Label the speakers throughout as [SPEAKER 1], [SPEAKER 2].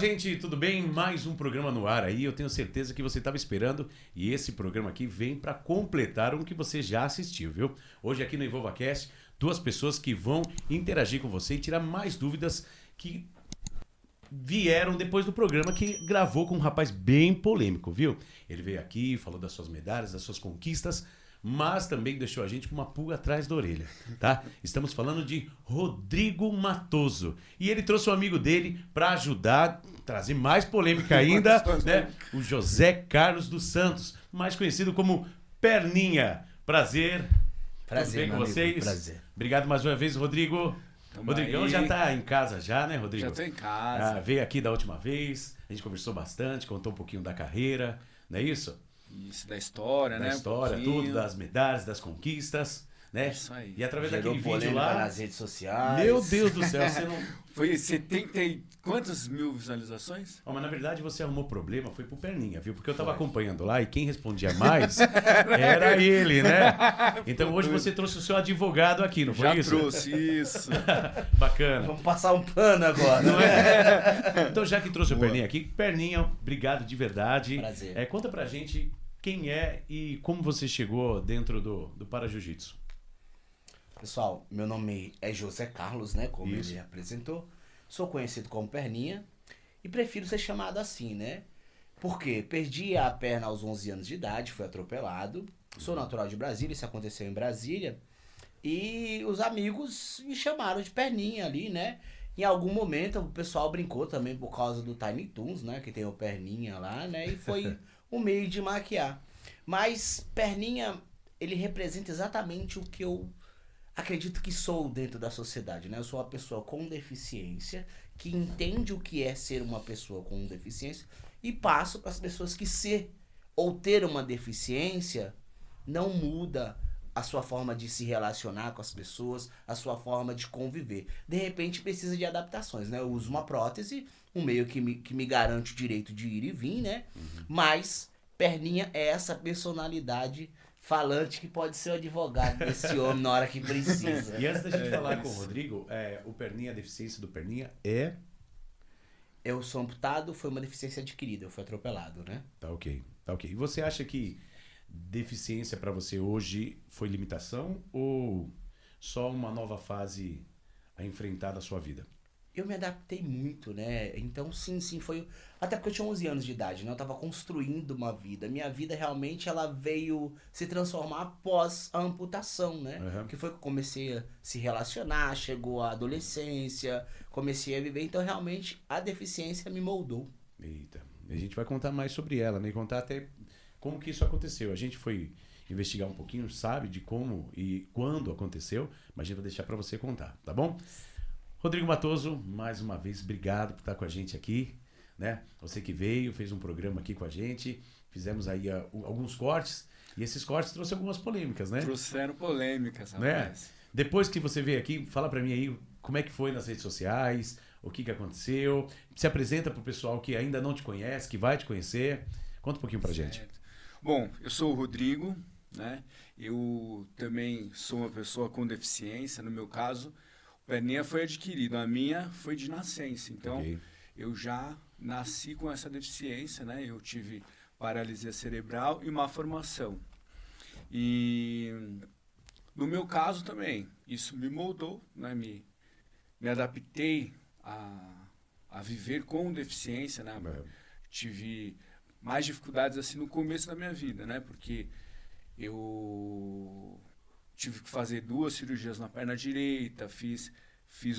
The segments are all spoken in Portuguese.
[SPEAKER 1] gente, tudo bem? Mais um programa no ar aí, eu tenho certeza que você estava esperando e esse programa aqui vem para completar um que você já assistiu, viu? Hoje aqui no EnvolvaCast, duas pessoas que vão interagir com você e tirar mais dúvidas que vieram depois do programa que gravou com um rapaz bem polêmico, viu? Ele veio aqui, falou das suas medalhas, das suas conquistas, mas também deixou a gente com uma pulga atrás da orelha, tá? Estamos falando de Rodrigo Matoso. E ele trouxe um amigo dele para ajudar, trazer mais polêmica ainda, né? O José Carlos dos Santos, mais conhecido como Perninha. Prazer.
[SPEAKER 2] Prazer,
[SPEAKER 1] tudo bem com vocês?
[SPEAKER 2] Prazer.
[SPEAKER 1] Obrigado mais uma vez, Rodrigo.
[SPEAKER 3] Tamo
[SPEAKER 1] Rodrigão
[SPEAKER 3] aí.
[SPEAKER 1] já tá em casa já, né, Rodrigo?
[SPEAKER 3] Já tô em casa.
[SPEAKER 1] Veio aqui da última vez, a gente conversou bastante, contou um pouquinho da carreira, não é isso?
[SPEAKER 3] Isso, da história,
[SPEAKER 1] Da
[SPEAKER 3] né?
[SPEAKER 1] história,
[SPEAKER 3] pouquinho.
[SPEAKER 1] tudo, das medalhas, das conquistas, né?
[SPEAKER 3] Isso aí.
[SPEAKER 1] E através
[SPEAKER 2] Gerou
[SPEAKER 1] daquele vídeo
[SPEAKER 2] polêmica
[SPEAKER 1] lá...
[SPEAKER 2] nas redes sociais.
[SPEAKER 1] Meu Deus do céu, você não...
[SPEAKER 3] Foi 70 e quantas mil visualizações?
[SPEAKER 1] Oh, mas na verdade você arrumou problema, foi pro Perninha, viu? Porque eu tava acompanhando lá e quem respondia mais era ele, né? Então hoje você trouxe o seu advogado aqui, não foi
[SPEAKER 3] Já
[SPEAKER 1] isso?
[SPEAKER 3] trouxe isso.
[SPEAKER 1] Bacana.
[SPEAKER 2] Vamos passar um pano agora.
[SPEAKER 1] Não é? Então já que trouxe o
[SPEAKER 3] Boa.
[SPEAKER 1] Perninha aqui, Perninha, obrigado de verdade.
[SPEAKER 2] Prazer.
[SPEAKER 1] Conta pra gente quem é e como você chegou dentro do Para Jiu-Jitsu.
[SPEAKER 2] Pessoal, meu nome é José Carlos, né? Como
[SPEAKER 1] Isso.
[SPEAKER 2] ele apresentou. Sou conhecido como Perninha e prefiro ser chamado assim, né? Porque perdi a perna aos 11 anos de idade, fui atropelado. Sou natural de Brasília, isso aconteceu em Brasília. E os amigos me chamaram de Perninha ali, né? Em algum momento o pessoal brincou também por causa do Tiny Toons, né? Que tem o Perninha lá, né? E foi um meio de maquiar. Mas Perninha, ele representa exatamente o que eu acredito que sou dentro da sociedade, né? Eu sou uma pessoa com deficiência, que entende o que é ser uma pessoa com deficiência e passo para as pessoas que ser ou ter uma deficiência não muda a sua forma de se relacionar com as pessoas, a sua forma de conviver. De repente precisa de adaptações, né? Eu uso uma prótese, um meio que me garante o direito de ir e vir, né? Mas Perninha é essa personalidade falante que pode ser o advogado desse homem na hora que precisa.
[SPEAKER 1] E antes da gente falar com o Rodrigo, o Perninha, a deficiência do Perninha é...
[SPEAKER 2] Eu sou amputado, foi uma deficiência adquirida, eu fui atropelado, né?
[SPEAKER 1] Tá ok, tá ok. E você acha que deficiência pra você hoje foi limitação ou só uma nova fase a enfrentar da sua vida?
[SPEAKER 2] Eu me adaptei muito, né? Então, sim, foi... Até porque eu tinha 11 anos de idade, né? Eu tava construindo uma vida. Minha vida, realmente, ela veio se transformar após a amputação, né?
[SPEAKER 1] Uhum.
[SPEAKER 2] Que foi que eu comecei a se relacionar, chegou a adolescência, comecei a viver. Então, realmente, a deficiência me moldou.
[SPEAKER 1] Eita, a gente vai contar mais sobre ela, né? E contar até como que isso aconteceu. A gente foi investigar um pouquinho, sabe de como e quando aconteceu, mas a gente vai deixar pra você contar, tá bom? Rodrigo Matoso, mais uma vez, obrigado por estar com a gente aqui, né? Você que veio, fez um programa aqui com a gente, fizemos aí alguns cortes, e esses cortes trouxeram algumas polêmicas, né?
[SPEAKER 3] Trouxeram polêmicas,
[SPEAKER 1] Né?
[SPEAKER 3] rapaz.
[SPEAKER 1] Depois que você veio aqui, fala pra mim aí como é que foi nas redes sociais, o que aconteceu, se apresenta pro pessoal que ainda não te conhece, que vai te conhecer, conta um pouquinho pra gente.
[SPEAKER 3] Certo. Bom, eu sou o Rodrigo, né? Eu também sou uma pessoa com deficiência, no meu caso, o Perninha foi adquirido, a minha foi de nascença, então
[SPEAKER 1] Ok.
[SPEAKER 3] eu já nasci com essa deficiência, né? Eu tive paralisia cerebral e má formação. E no meu caso também, isso me moldou, né? Me adaptei a viver com deficiência, né? Tive mais dificuldades assim no começo da minha vida, né? Porque eu tive que fazer 2 cirurgias na perna direita, fiz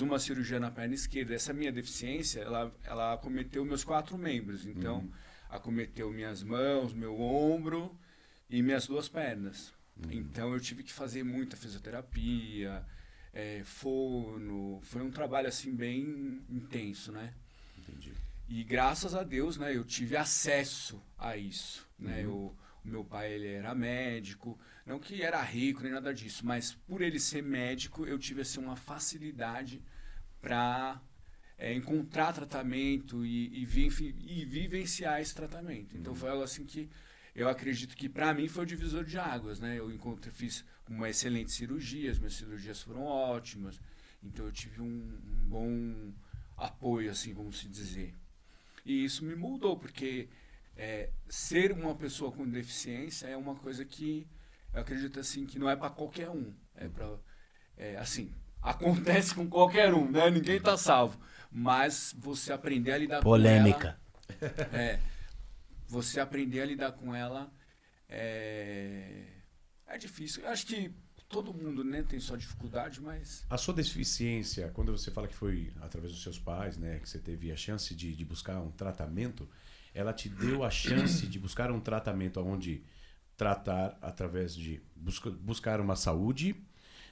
[SPEAKER 3] uma cirurgia na perna esquerda. Essa minha deficiência, ela acometeu meus 4 membros. Então, acometeu minhas mãos, meu ombro e minhas 2 pernas. Então, eu tive que fazer muita fisioterapia, fono. Foi um trabalho, assim, bem intenso, né?
[SPEAKER 1] Entendi.
[SPEAKER 3] E graças a Deus, né, eu tive acesso a isso, né? O meu pai, ele era médico, não que era rico nem nada disso, mas por ele ser médico, eu tive assim uma facilidade para encontrar tratamento e vivenciar esse tratamento. Então foi algo assim que eu acredito que para mim foi o divisor de águas, né? Fiz uma excelente cirurgia, as minhas cirurgias foram ótimas, então eu tive um bom apoio, assim, vamos se dizer. E isso me moldou, porque ser uma pessoa com deficiência é uma coisa que eu acredito assim que não é para qualquer um. Assim, acontece com qualquer um, né? Ninguém tá salvo. Mas você aprender a lidar
[SPEAKER 2] Polêmica.
[SPEAKER 3] com ela... você aprender a lidar com ela é difícil. Eu acho que todo mundo, né, tem sua dificuldade, mas...
[SPEAKER 1] A sua deficiência, quando você fala que foi através dos seus pais, né, que você teve a chance de buscar um tratamento, ela te deu a chance de buscar um tratamento onde tratar através de buscar uma saúde,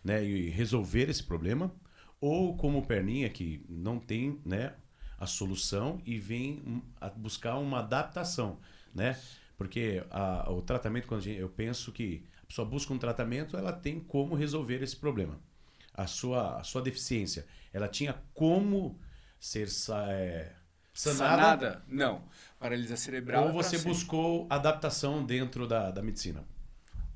[SPEAKER 1] né, e resolver esse problema, ou como Perninha, que não tem, né, a solução e vem a buscar uma adaptação, né? Porque o tratamento, quando eu penso que a pessoa busca um tratamento, ela tem como resolver esse problema. A sua deficiência, ela tinha como ser sanada?
[SPEAKER 3] Não. Paralisia cerebral.
[SPEAKER 1] Ou você buscou adaptação dentro da medicina?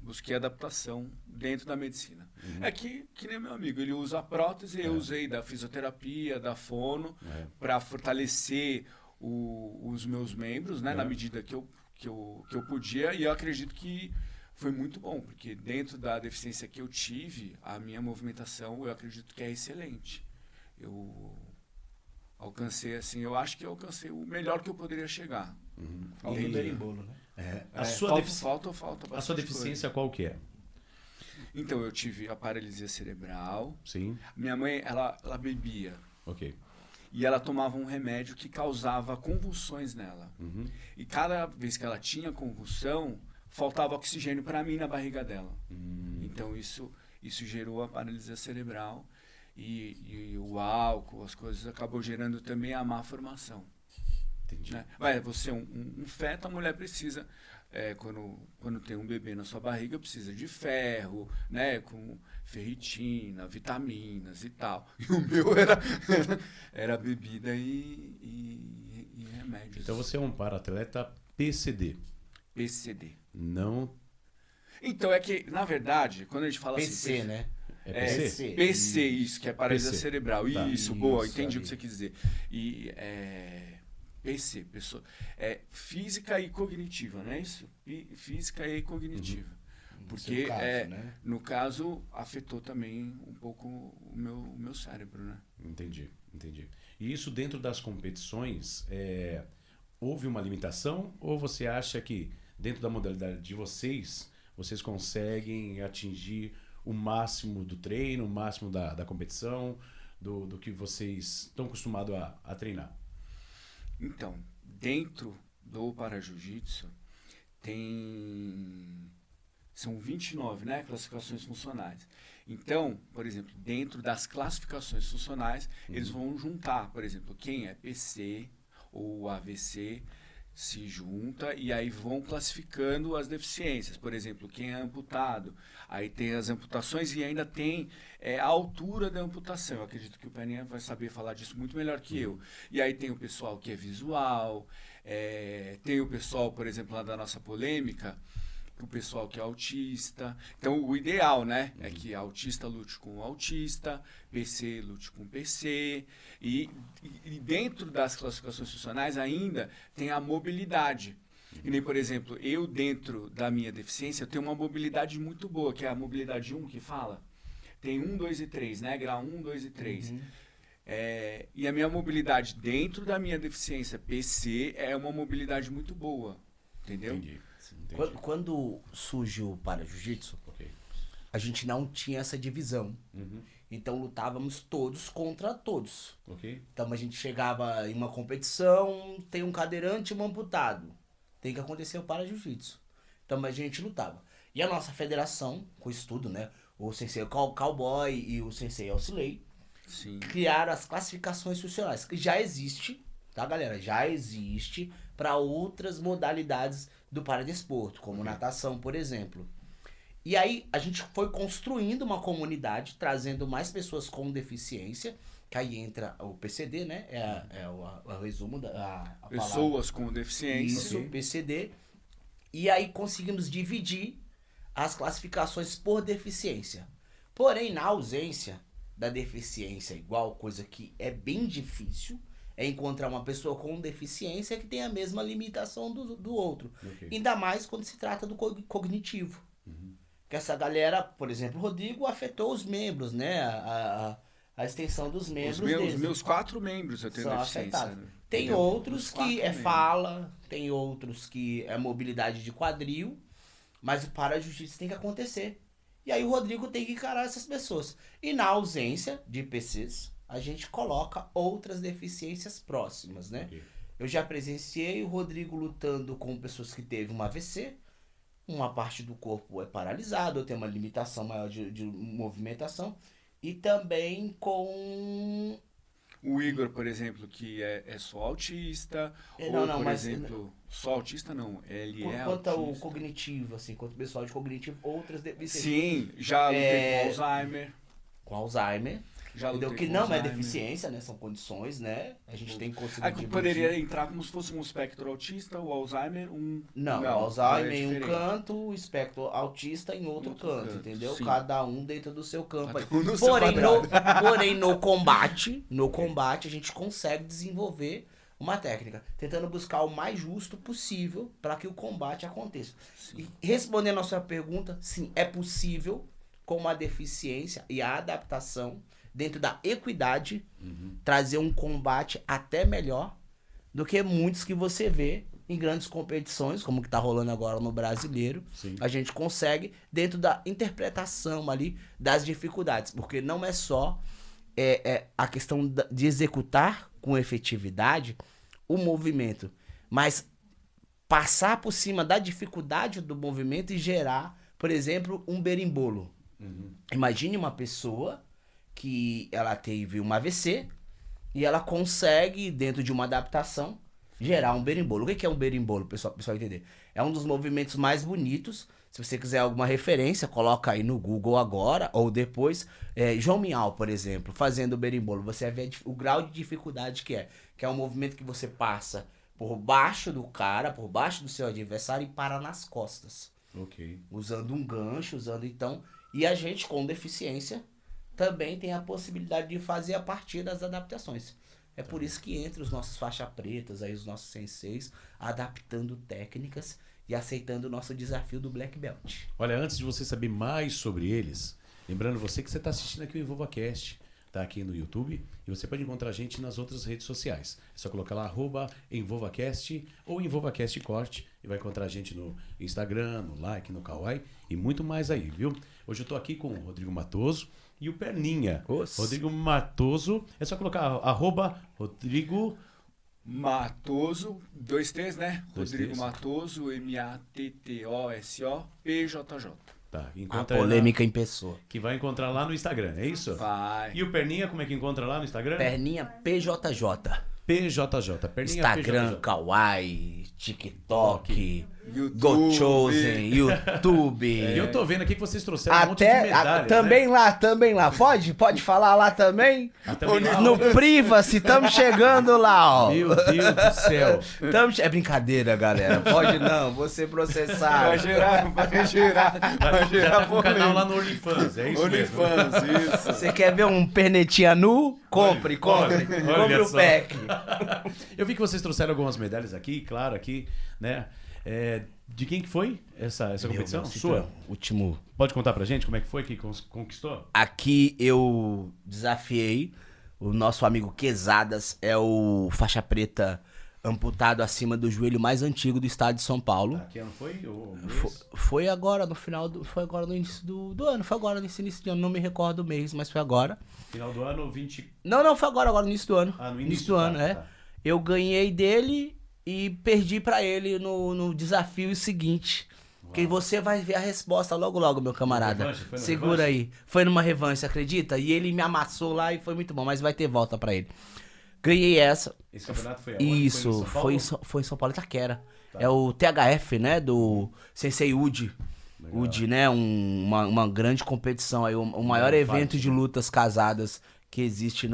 [SPEAKER 3] Busquei adaptação dentro da medicina. É que nem meu amigo, ele usa a prótese, eu usei da fisioterapia, da fono, para fortalecer os meus membros, né, na medida que eu podia, e eu acredito que foi muito bom, porque dentro da deficiência que eu tive, a minha movimentação, eu acredito que é excelente. Eu alcancei, assim, eu acho que eu alcancei o melhor que eu poderia chegar.
[SPEAKER 2] Falta o berimbolo, né?
[SPEAKER 3] Falta
[SPEAKER 1] a sua deficiência qual que é?
[SPEAKER 3] Então, eu tive a paralisia cerebral.
[SPEAKER 1] Sim.
[SPEAKER 3] Minha mãe, ela bebia.
[SPEAKER 1] Ok.
[SPEAKER 3] E ela tomava um remédio que causava convulsões nela. E cada vez que ela tinha convulsão, faltava oxigênio para mim na barriga dela. Então, isso gerou a paralisia cerebral. E o álcool, as coisas, acabou gerando também a má formação.
[SPEAKER 1] Entendi.
[SPEAKER 3] Né? Você é um feto, a mulher precisa, quando tem um bebê na sua barriga, precisa de ferro, né? Com ferritina, vitaminas e tal. E o meu era bebida e remédios.
[SPEAKER 1] Então você é um para-atleta PCD.
[SPEAKER 3] PCD.
[SPEAKER 1] Não...
[SPEAKER 3] Então é que, na verdade, quando a gente fala
[SPEAKER 2] PC,
[SPEAKER 3] assim...
[SPEAKER 2] né?
[SPEAKER 1] É PC?
[SPEAKER 3] PC, isso, que é paralisia
[SPEAKER 1] PC.
[SPEAKER 3] cerebral.
[SPEAKER 1] Tá.
[SPEAKER 3] Isso, boa, entendi
[SPEAKER 2] aí.
[SPEAKER 3] o que você quis dizer. E PC, pessoa, física e cognitiva, não é isso? Física e cognitiva. Porque,
[SPEAKER 2] caso, né?
[SPEAKER 3] no caso, afetou também um pouco o meu cérebro, né?
[SPEAKER 1] Entendi. E isso dentro das competições, houve uma limitação ou você acha que dentro da modalidade de vocês conseguem atingir o máximo do treino, o máximo da competição, do que vocês estão acostumados a treinar?
[SPEAKER 3] Então, dentro do Para-Jiu-Jitsu são 29, né, classificações funcionais. Então, por exemplo, dentro das classificações funcionais, eles vão juntar, por exemplo, quem é PC ou AVC se junta e aí vão classificando as deficiências. Por exemplo, quem é amputado, aí tem as amputações e ainda tem a altura da amputação. Eu acredito que o Perninha vai saber falar disso muito melhor que eu. E aí tem o pessoal que é visual, tem o pessoal, por exemplo, lá da nossa polêmica, o pessoal que é autista. Então, o ideal, né, é que autista lute com autista, PC lute com PC, e dentro das classificações funcionais ainda tem a mobilidade. E nem, por exemplo, eu dentro da minha deficiência, eu tenho uma mobilidade muito boa, que é a mobilidade 1 que fala. Tem 1, 2 e 3, né, grau 1, 2 e 3. E a minha mobilidade dentro da minha deficiência PC é uma mobilidade muito boa, entendeu?
[SPEAKER 1] Entendi.
[SPEAKER 2] Quando surgiu o Para-Jiu-Jitsu, a gente não tinha essa divisão. Então lutávamos todos contra todos. Então a gente chegava em uma competição, tem um cadeirante e um amputado. Tem que acontecer o Para-Jiu-Jitsu. Então a gente lutava. E a nossa federação, com isso tudo, né? O Sensei Cowboy e o Sensei Auxilei, criaram as classificações funcionais. Que já existe, tá, galera? Já existe para outras modalidades do paradesporto, como natação, por exemplo. E aí a gente foi construindo uma comunidade, trazendo mais pessoas com deficiência, que aí entra o PCD, né? O resumo da
[SPEAKER 3] pessoas com deficiência.
[SPEAKER 2] Isso, PCD. E aí conseguimos dividir as classificações por deficiência. Porém, na ausência da deficiência igual, coisa que é bem difícil, é encontrar uma pessoa com deficiência que tem a mesma limitação do outro.
[SPEAKER 1] Ok.
[SPEAKER 2] Ainda mais quando se trata do cognitivo. Que essa galera, por exemplo, o Rodrigo afetou os membros, né? A extensão dos membros
[SPEAKER 3] Os meus 4 membros eu tenho
[SPEAKER 2] são
[SPEAKER 3] deficiência.
[SPEAKER 2] afetados.
[SPEAKER 3] Né?
[SPEAKER 2] Tem
[SPEAKER 3] Entendeu?
[SPEAKER 2] outros
[SPEAKER 3] Os
[SPEAKER 2] que
[SPEAKER 3] 4
[SPEAKER 2] é
[SPEAKER 3] membros.
[SPEAKER 2] fala, tem outros que é mobilidade de quadril, mas o para-jiu-jitsu tem que acontecer. E aí o Rodrigo tem que encarar essas pessoas. E na ausência de PCs, a gente coloca outras deficiências próximas, né?
[SPEAKER 1] Ok.
[SPEAKER 2] Eu já presenciei o Rodrigo lutando com pessoas que teve um AVC, uma parte do corpo é paralisada, ou tem uma limitação maior de movimentação, e também com...
[SPEAKER 3] O Igor, por exemplo, que é só autista,
[SPEAKER 2] Não,
[SPEAKER 3] ou,
[SPEAKER 2] não,
[SPEAKER 3] por
[SPEAKER 2] mas-
[SPEAKER 3] exemplo, só autista não, ele é
[SPEAKER 2] Quanto ao
[SPEAKER 3] autista.
[SPEAKER 2] cognitivo, assim, quanto ao pessoal de cognitivo, outras deficiências.
[SPEAKER 3] Sim, já lutei com Alzheimer.
[SPEAKER 2] Com Alzheimer,
[SPEAKER 3] Já
[SPEAKER 2] entendeu?
[SPEAKER 3] lutei
[SPEAKER 2] Que
[SPEAKER 3] com
[SPEAKER 2] não é
[SPEAKER 3] Alzheimer.
[SPEAKER 2] deficiência, né? São condições, né? A gente tem que conseguir
[SPEAKER 3] Aqui poderia entrar como se fosse um espectro autista, o Alzheimer,
[SPEAKER 2] Não,
[SPEAKER 3] é
[SPEAKER 2] Alzheimer em um
[SPEAKER 3] diferente.
[SPEAKER 2] canto, o espectro autista em outro canto, entendeu?
[SPEAKER 3] sim.
[SPEAKER 2] Cada um dentro do seu campo.
[SPEAKER 3] Cada um no seu
[SPEAKER 2] Porém, no combate, a gente consegue desenvolver uma técnica, tentando buscar o mais justo possível para que o combate aconteça.
[SPEAKER 3] Sim.
[SPEAKER 2] E respondendo a sua pergunta, sim, é possível, com a deficiência e a adaptação, dentro da equidade, trazer um combate até melhor do que muitos que você vê em grandes competições, como que tá rolando agora no Brasileiro.
[SPEAKER 1] Sim.
[SPEAKER 2] A gente consegue, dentro da interpretação ali das dificuldades, porque não é só a questão de executar com efetividade o movimento, mas passar por cima da dificuldade do movimento e gerar, por exemplo, um berimbolo. Imagine uma pessoa que ela teve um AVC e ela consegue, dentro de uma adaptação, gerar um berimbolo. O que é um berimbolo, pessoal entender? É um dos movimentos mais bonitos. Se você quiser alguma referência, coloca aí no Google agora ou depois. João Miau, por exemplo, fazendo o berimbolo. Você vai ver o grau de dificuldade que é. Que é um movimento que você passa por baixo do cara, por baixo do seu adversário e para nas costas.
[SPEAKER 1] Ok.
[SPEAKER 2] Usando um gancho, então... E a gente, com deficiência, também tem a possibilidade de fazer a partir das adaptações. É por isso que entra os nossos faixa pretas, aí os nossos senseis, adaptando técnicas e aceitando o nosso desafio do Black Belt.
[SPEAKER 1] Olha, antes de você saber mais sobre eles, lembrando você que você está assistindo aqui o EnvolvaCast, tá aqui no YouTube, e você pode encontrar a gente nas outras redes sociais. É só colocar lá @EnvolvaCast ou EnvolvaCast Corte e vai encontrar a gente no Instagram, no Like, no Kawaii e muito mais aí, viu? Hoje eu tô aqui com o Rodrigo Matoso e o Perninha.
[SPEAKER 2] Os.
[SPEAKER 1] Rodrigo Matoso, é só colocar @Rodrigo
[SPEAKER 3] Matoso, 2 T's, né?
[SPEAKER 1] Dois
[SPEAKER 3] Rodrigo
[SPEAKER 1] T's.
[SPEAKER 3] Matoso, MATTOSO,
[SPEAKER 1] Tá,
[SPEAKER 2] A
[SPEAKER 1] encontra aí lá,
[SPEAKER 2] polêmica em pessoa.
[SPEAKER 1] que vai encontrar lá no Instagram, é isso?
[SPEAKER 3] Vai.
[SPEAKER 1] E o Perninha, como é que encontra lá no Instagram?
[SPEAKER 2] Perninha PJJ.
[SPEAKER 1] PJJ. Perninha
[SPEAKER 2] Instagram,
[SPEAKER 1] PJJ.
[SPEAKER 2] Kawaii, TikTok,
[SPEAKER 3] YouTube.
[SPEAKER 2] GoChosen, YouTube.
[SPEAKER 1] E eu tô vendo aqui que vocês trouxeram um monte de
[SPEAKER 2] Até
[SPEAKER 1] medalhas,
[SPEAKER 2] também lá. Pode falar lá também?
[SPEAKER 1] né? Também lá,
[SPEAKER 2] No Privacy, estamos chegando lá, ó.
[SPEAKER 1] Meu Deus do céu.
[SPEAKER 2] É brincadeira, galera. Pode não, vou ser processado.
[SPEAKER 3] Vai gerar
[SPEAKER 1] Já tá com o canal lá no OnlyFans, é isso mesmo?
[SPEAKER 3] OnlyFans, isso.
[SPEAKER 2] Você quer ver um pernetinha nu? Compre
[SPEAKER 1] Olha
[SPEAKER 2] o
[SPEAKER 1] só.
[SPEAKER 2] pack.
[SPEAKER 1] Eu vi que vocês trouxeram algumas medalhas aqui, claro, aqui, né? De quem que foi essa competição? Sua?
[SPEAKER 2] Último.
[SPEAKER 1] Pode contar pra gente como é que foi que conquistou?
[SPEAKER 2] Aqui eu desafiei o nosso amigo Quezadas, é o faixa preta amputado acima do joelho mais antigo do estado de São Paulo.
[SPEAKER 1] Que ano foi? O
[SPEAKER 2] Foi agora no final do. Foi agora no início do ano. Foi agora nesse início de ano. Não me recordo o mês, mas foi agora.
[SPEAKER 1] final do ano, 20...
[SPEAKER 2] Não, foi agora no início do ano.
[SPEAKER 1] Ah, no
[SPEAKER 2] início
[SPEAKER 1] início,
[SPEAKER 2] do
[SPEAKER 1] tá,
[SPEAKER 2] ano,
[SPEAKER 1] tá.
[SPEAKER 2] Eu ganhei dele e perdi pra ele no desafio seguinte. Que você vai ver a resposta logo, meu camarada.
[SPEAKER 1] revanche? Foi no
[SPEAKER 2] Segura
[SPEAKER 1] revanche?
[SPEAKER 2] aí. Foi numa revanche, acredita? E ele me amassou lá e foi muito bom, mas vai ter volta pra ele. Ganhei essa.
[SPEAKER 1] Esse campeonato foi aonde?
[SPEAKER 2] Isso,
[SPEAKER 1] foi em São Paulo?
[SPEAKER 2] foi em São Paulo, Itaquera.
[SPEAKER 1] Tá.
[SPEAKER 2] É o THF, né? Do Sensei Udi.
[SPEAKER 1] Legal.
[SPEAKER 2] Udi, né? Uma grande competição aí. O maior
[SPEAKER 1] Um
[SPEAKER 2] evento
[SPEAKER 1] fight,
[SPEAKER 2] de
[SPEAKER 1] né?
[SPEAKER 2] lutas casadas que existe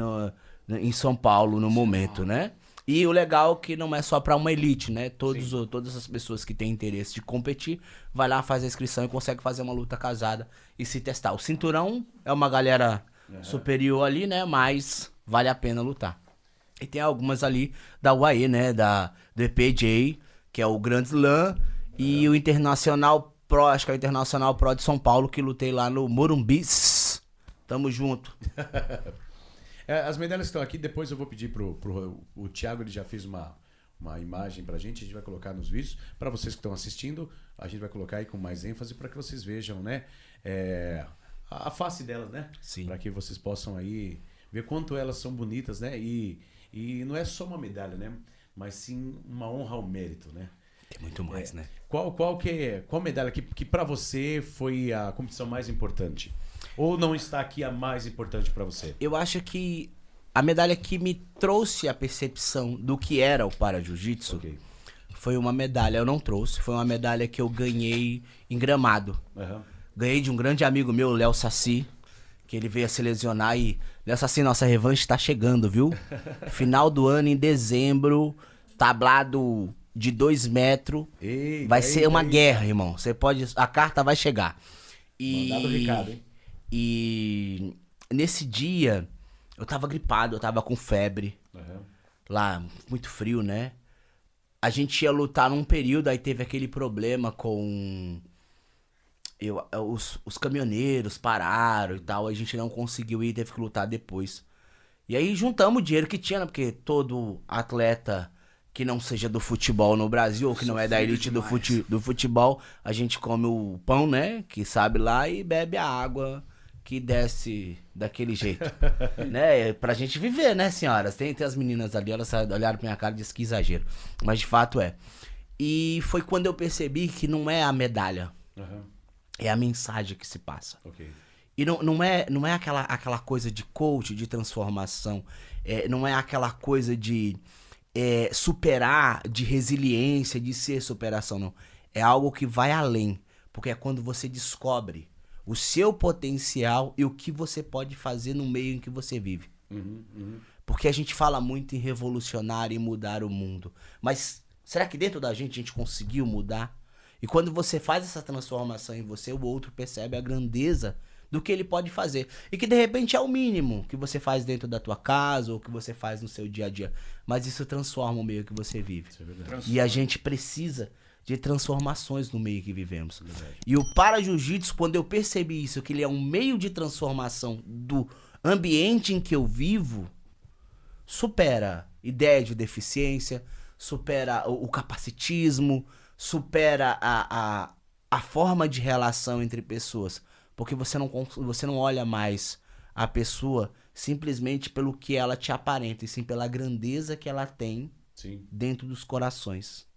[SPEAKER 2] em São Paulo no momento, né? E o legal é que não é só pra uma elite, né? Todas as pessoas que têm interesse de competir, vai lá, faz a inscrição e consegue fazer uma luta casada e se testar. O cinturão é uma galera superior ali, né? Mas vale a pena lutar. E tem algumas ali da UAE, né? Do EPJ, que é o Grand Slam, e o Internacional Pro, acho que é o Internacional Pro de São Paulo, que lutei lá no Morumbi. Tamo junto.
[SPEAKER 1] As medalhas estão aqui, depois eu vou pedir o Thiago, ele já fez uma imagem pra gente, a gente vai colocar nos vídeos. Para vocês que estão assistindo, a gente vai colocar aí com mais ênfase para que vocês vejam, né? A face delas, né?
[SPEAKER 2] Sim.
[SPEAKER 1] Para que vocês possam aí ver quanto elas são bonitas, né? E não é só uma medalha, né? Mas sim uma honra ao mérito, né?
[SPEAKER 2] Tem muito mais, né?
[SPEAKER 1] Qual medalha que para você foi a competição mais importante? Ou não está aqui a mais importante para você?
[SPEAKER 2] Eu acho que a medalha que me trouxe a percepção do que era o para-jiu-jitsu foi uma medalha, eu não trouxe, foi uma medalha que eu ganhei em Gramado. Ganhei de um grande amigo meu, Léo Saci, que ele veio a se lesionar e... Léo Saci, nossa revanche tá chegando, viu? Final do ano, em dezembro, tablado de 2 metros. Vai ser uma guerra, irmão. Você pode... A carta vai chegar.
[SPEAKER 1] Mandado o recado, hein?
[SPEAKER 2] E nesse dia, eu tava gripado, eu tava com febre. Lá, muito frio, né? A gente ia lutar num período, aí teve aquele problema com... Os caminhoneiros pararam e tal, a gente não conseguiu ir, teve que lutar depois. E aí juntamos o dinheiro que tinha, né? Porque todo atleta que não seja do futebol no Brasil, ou que não é da elite do futebol, a gente come o pão, né? Que sabe lá, e bebe a água que desce daquele jeito. Né? Pra gente viver, né, senhoras? Tem as meninas ali, elas olharam pra minha cara e disseram que exagero. Mas de fato é. E foi quando eu percebi que não é a medalha. É a mensagem que se passa. E não é aquela coisa de coach, de transformação. Não é aquela coisa de superar, de resiliência, de ser superação, não. É algo que vai além. Porque é quando você descobre o seu potencial e o que você pode fazer no meio em que você vive. Porque a gente fala muito em revolucionar e mudar o mundo. Mas será que dentro da gente a gente conseguiu mudar? E quando você faz essa transformação em você, o outro percebe a grandeza do que ele pode fazer. E que de repente é o mínimo que você faz dentro da tua casa ou que você faz no seu dia a dia. Mas isso transforma o meio que você vive. E a gente precisa de transformações no meio que vivemos. E o para-jiu-jitsu, quando eu percebi isso, que ele é um meio de transformação do ambiente em que eu vivo, supera ideia de deficiência, supera o capacitismo, supera a forma de relação entre pessoas. Porque você não olha mais a pessoa simplesmente pelo que ela te aparenta, e sim pela grandeza que ela tem dentro dos corações.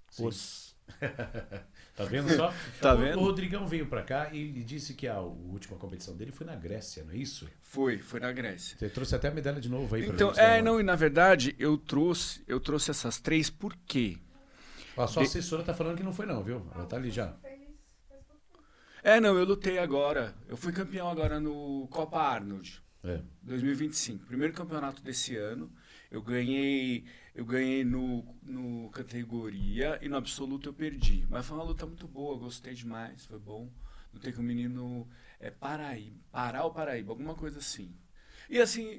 [SPEAKER 1] Tá vendo só?
[SPEAKER 3] Tá vendo?
[SPEAKER 1] O Rodrigão veio pra cá e disse que a última competição dele foi na Grécia, não é isso?
[SPEAKER 3] Foi na Grécia.
[SPEAKER 1] Você trouxe até a medalha de novo aí pra
[SPEAKER 3] então,
[SPEAKER 1] gente. Então,
[SPEAKER 3] não, e na verdade, eu trouxe essas 3 por quê?
[SPEAKER 1] A sua assessora tá falando que não foi não, viu? Ela tá ali já.
[SPEAKER 3] Não, eu lutei agora. Eu fui campeão agora no Copa Arnold. 2025. Primeiro campeonato desse ano. Eu ganhei no categoria e no absoluto eu perdi. Mas foi uma luta muito boa, gostei demais, foi bom. Lutei com o menino Pará ou Paraíba, alguma coisa assim. E assim,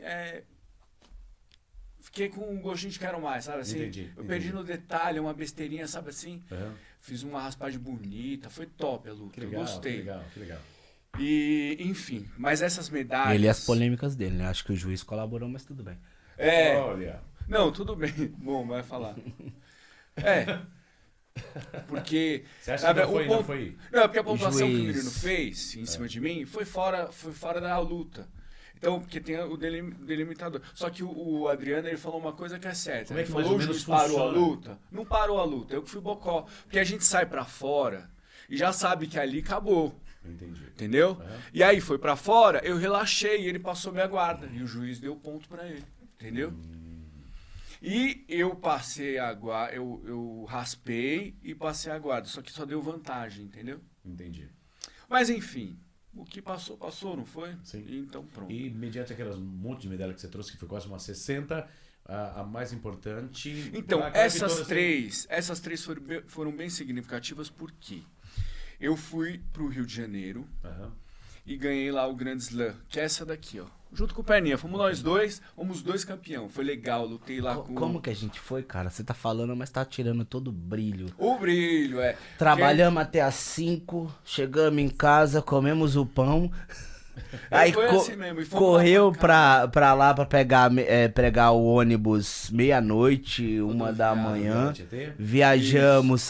[SPEAKER 3] fiquei com um gostinho de quero mais, sabe assim?
[SPEAKER 1] Entendi.
[SPEAKER 3] Perdi no detalhe, uma besteirinha, sabe assim? Fiz uma raspagem bonita, foi top a luta, eu gostei.
[SPEAKER 1] Que legal.
[SPEAKER 3] E, enfim, mas essas medalhas...
[SPEAKER 2] Ele e as polêmicas dele, né? Acho que o juiz colaborou, mas tudo bem.
[SPEAKER 1] Olha.
[SPEAKER 3] Não, tudo bem. Bom, vai falar. Porque...
[SPEAKER 1] Você acha que não foi?
[SPEAKER 3] Não, porque a pontuação que o menino fez em cima de mim foi fora da luta. Então, porque tem o delimitador. Só que o Adriano, ele falou uma coisa que é certa.
[SPEAKER 1] Como é que
[SPEAKER 3] ele falou, o juiz parou a luta? Não parou a luta, eu que fui bocó. Porque a gente sai pra fora e já sabe que ali acabou.
[SPEAKER 1] Entendi.
[SPEAKER 3] Entendeu? E aí foi pra fora, eu relaxei e ele passou minha guarda. E o juiz deu ponto pra ele. Entendeu? E eu passei a guarda, eu raspei e passei a guarda. Só que só deu vantagem, entendeu?
[SPEAKER 1] Entendi.
[SPEAKER 3] Mas enfim, o que passou, não foi?
[SPEAKER 1] Sim.
[SPEAKER 3] Então pronto.
[SPEAKER 1] E mediante aquelas monte de medalhas que você trouxe, que foi quase umas 60, a mais importante...
[SPEAKER 3] Então, essas três foram bem significativas porque eu fui pro Rio de Janeiro e ganhei lá o Grand Slam, que é essa daqui, ó. junto com o Perninha. Fomos nós dois, fomos 2 campeão. Foi legal, lutei lá com...
[SPEAKER 2] Como que a gente foi, cara? Você tá falando, mas tá tirando todo o brilho.
[SPEAKER 3] O brilho, é.
[SPEAKER 2] Trabalhamos até às 5, chegamos em casa, comemos o pão. Aí
[SPEAKER 3] Foi assim mesmo, e fomos
[SPEAKER 2] correu
[SPEAKER 3] lá
[SPEAKER 2] pra lá pra pegar o ônibus meia-noite, 1h.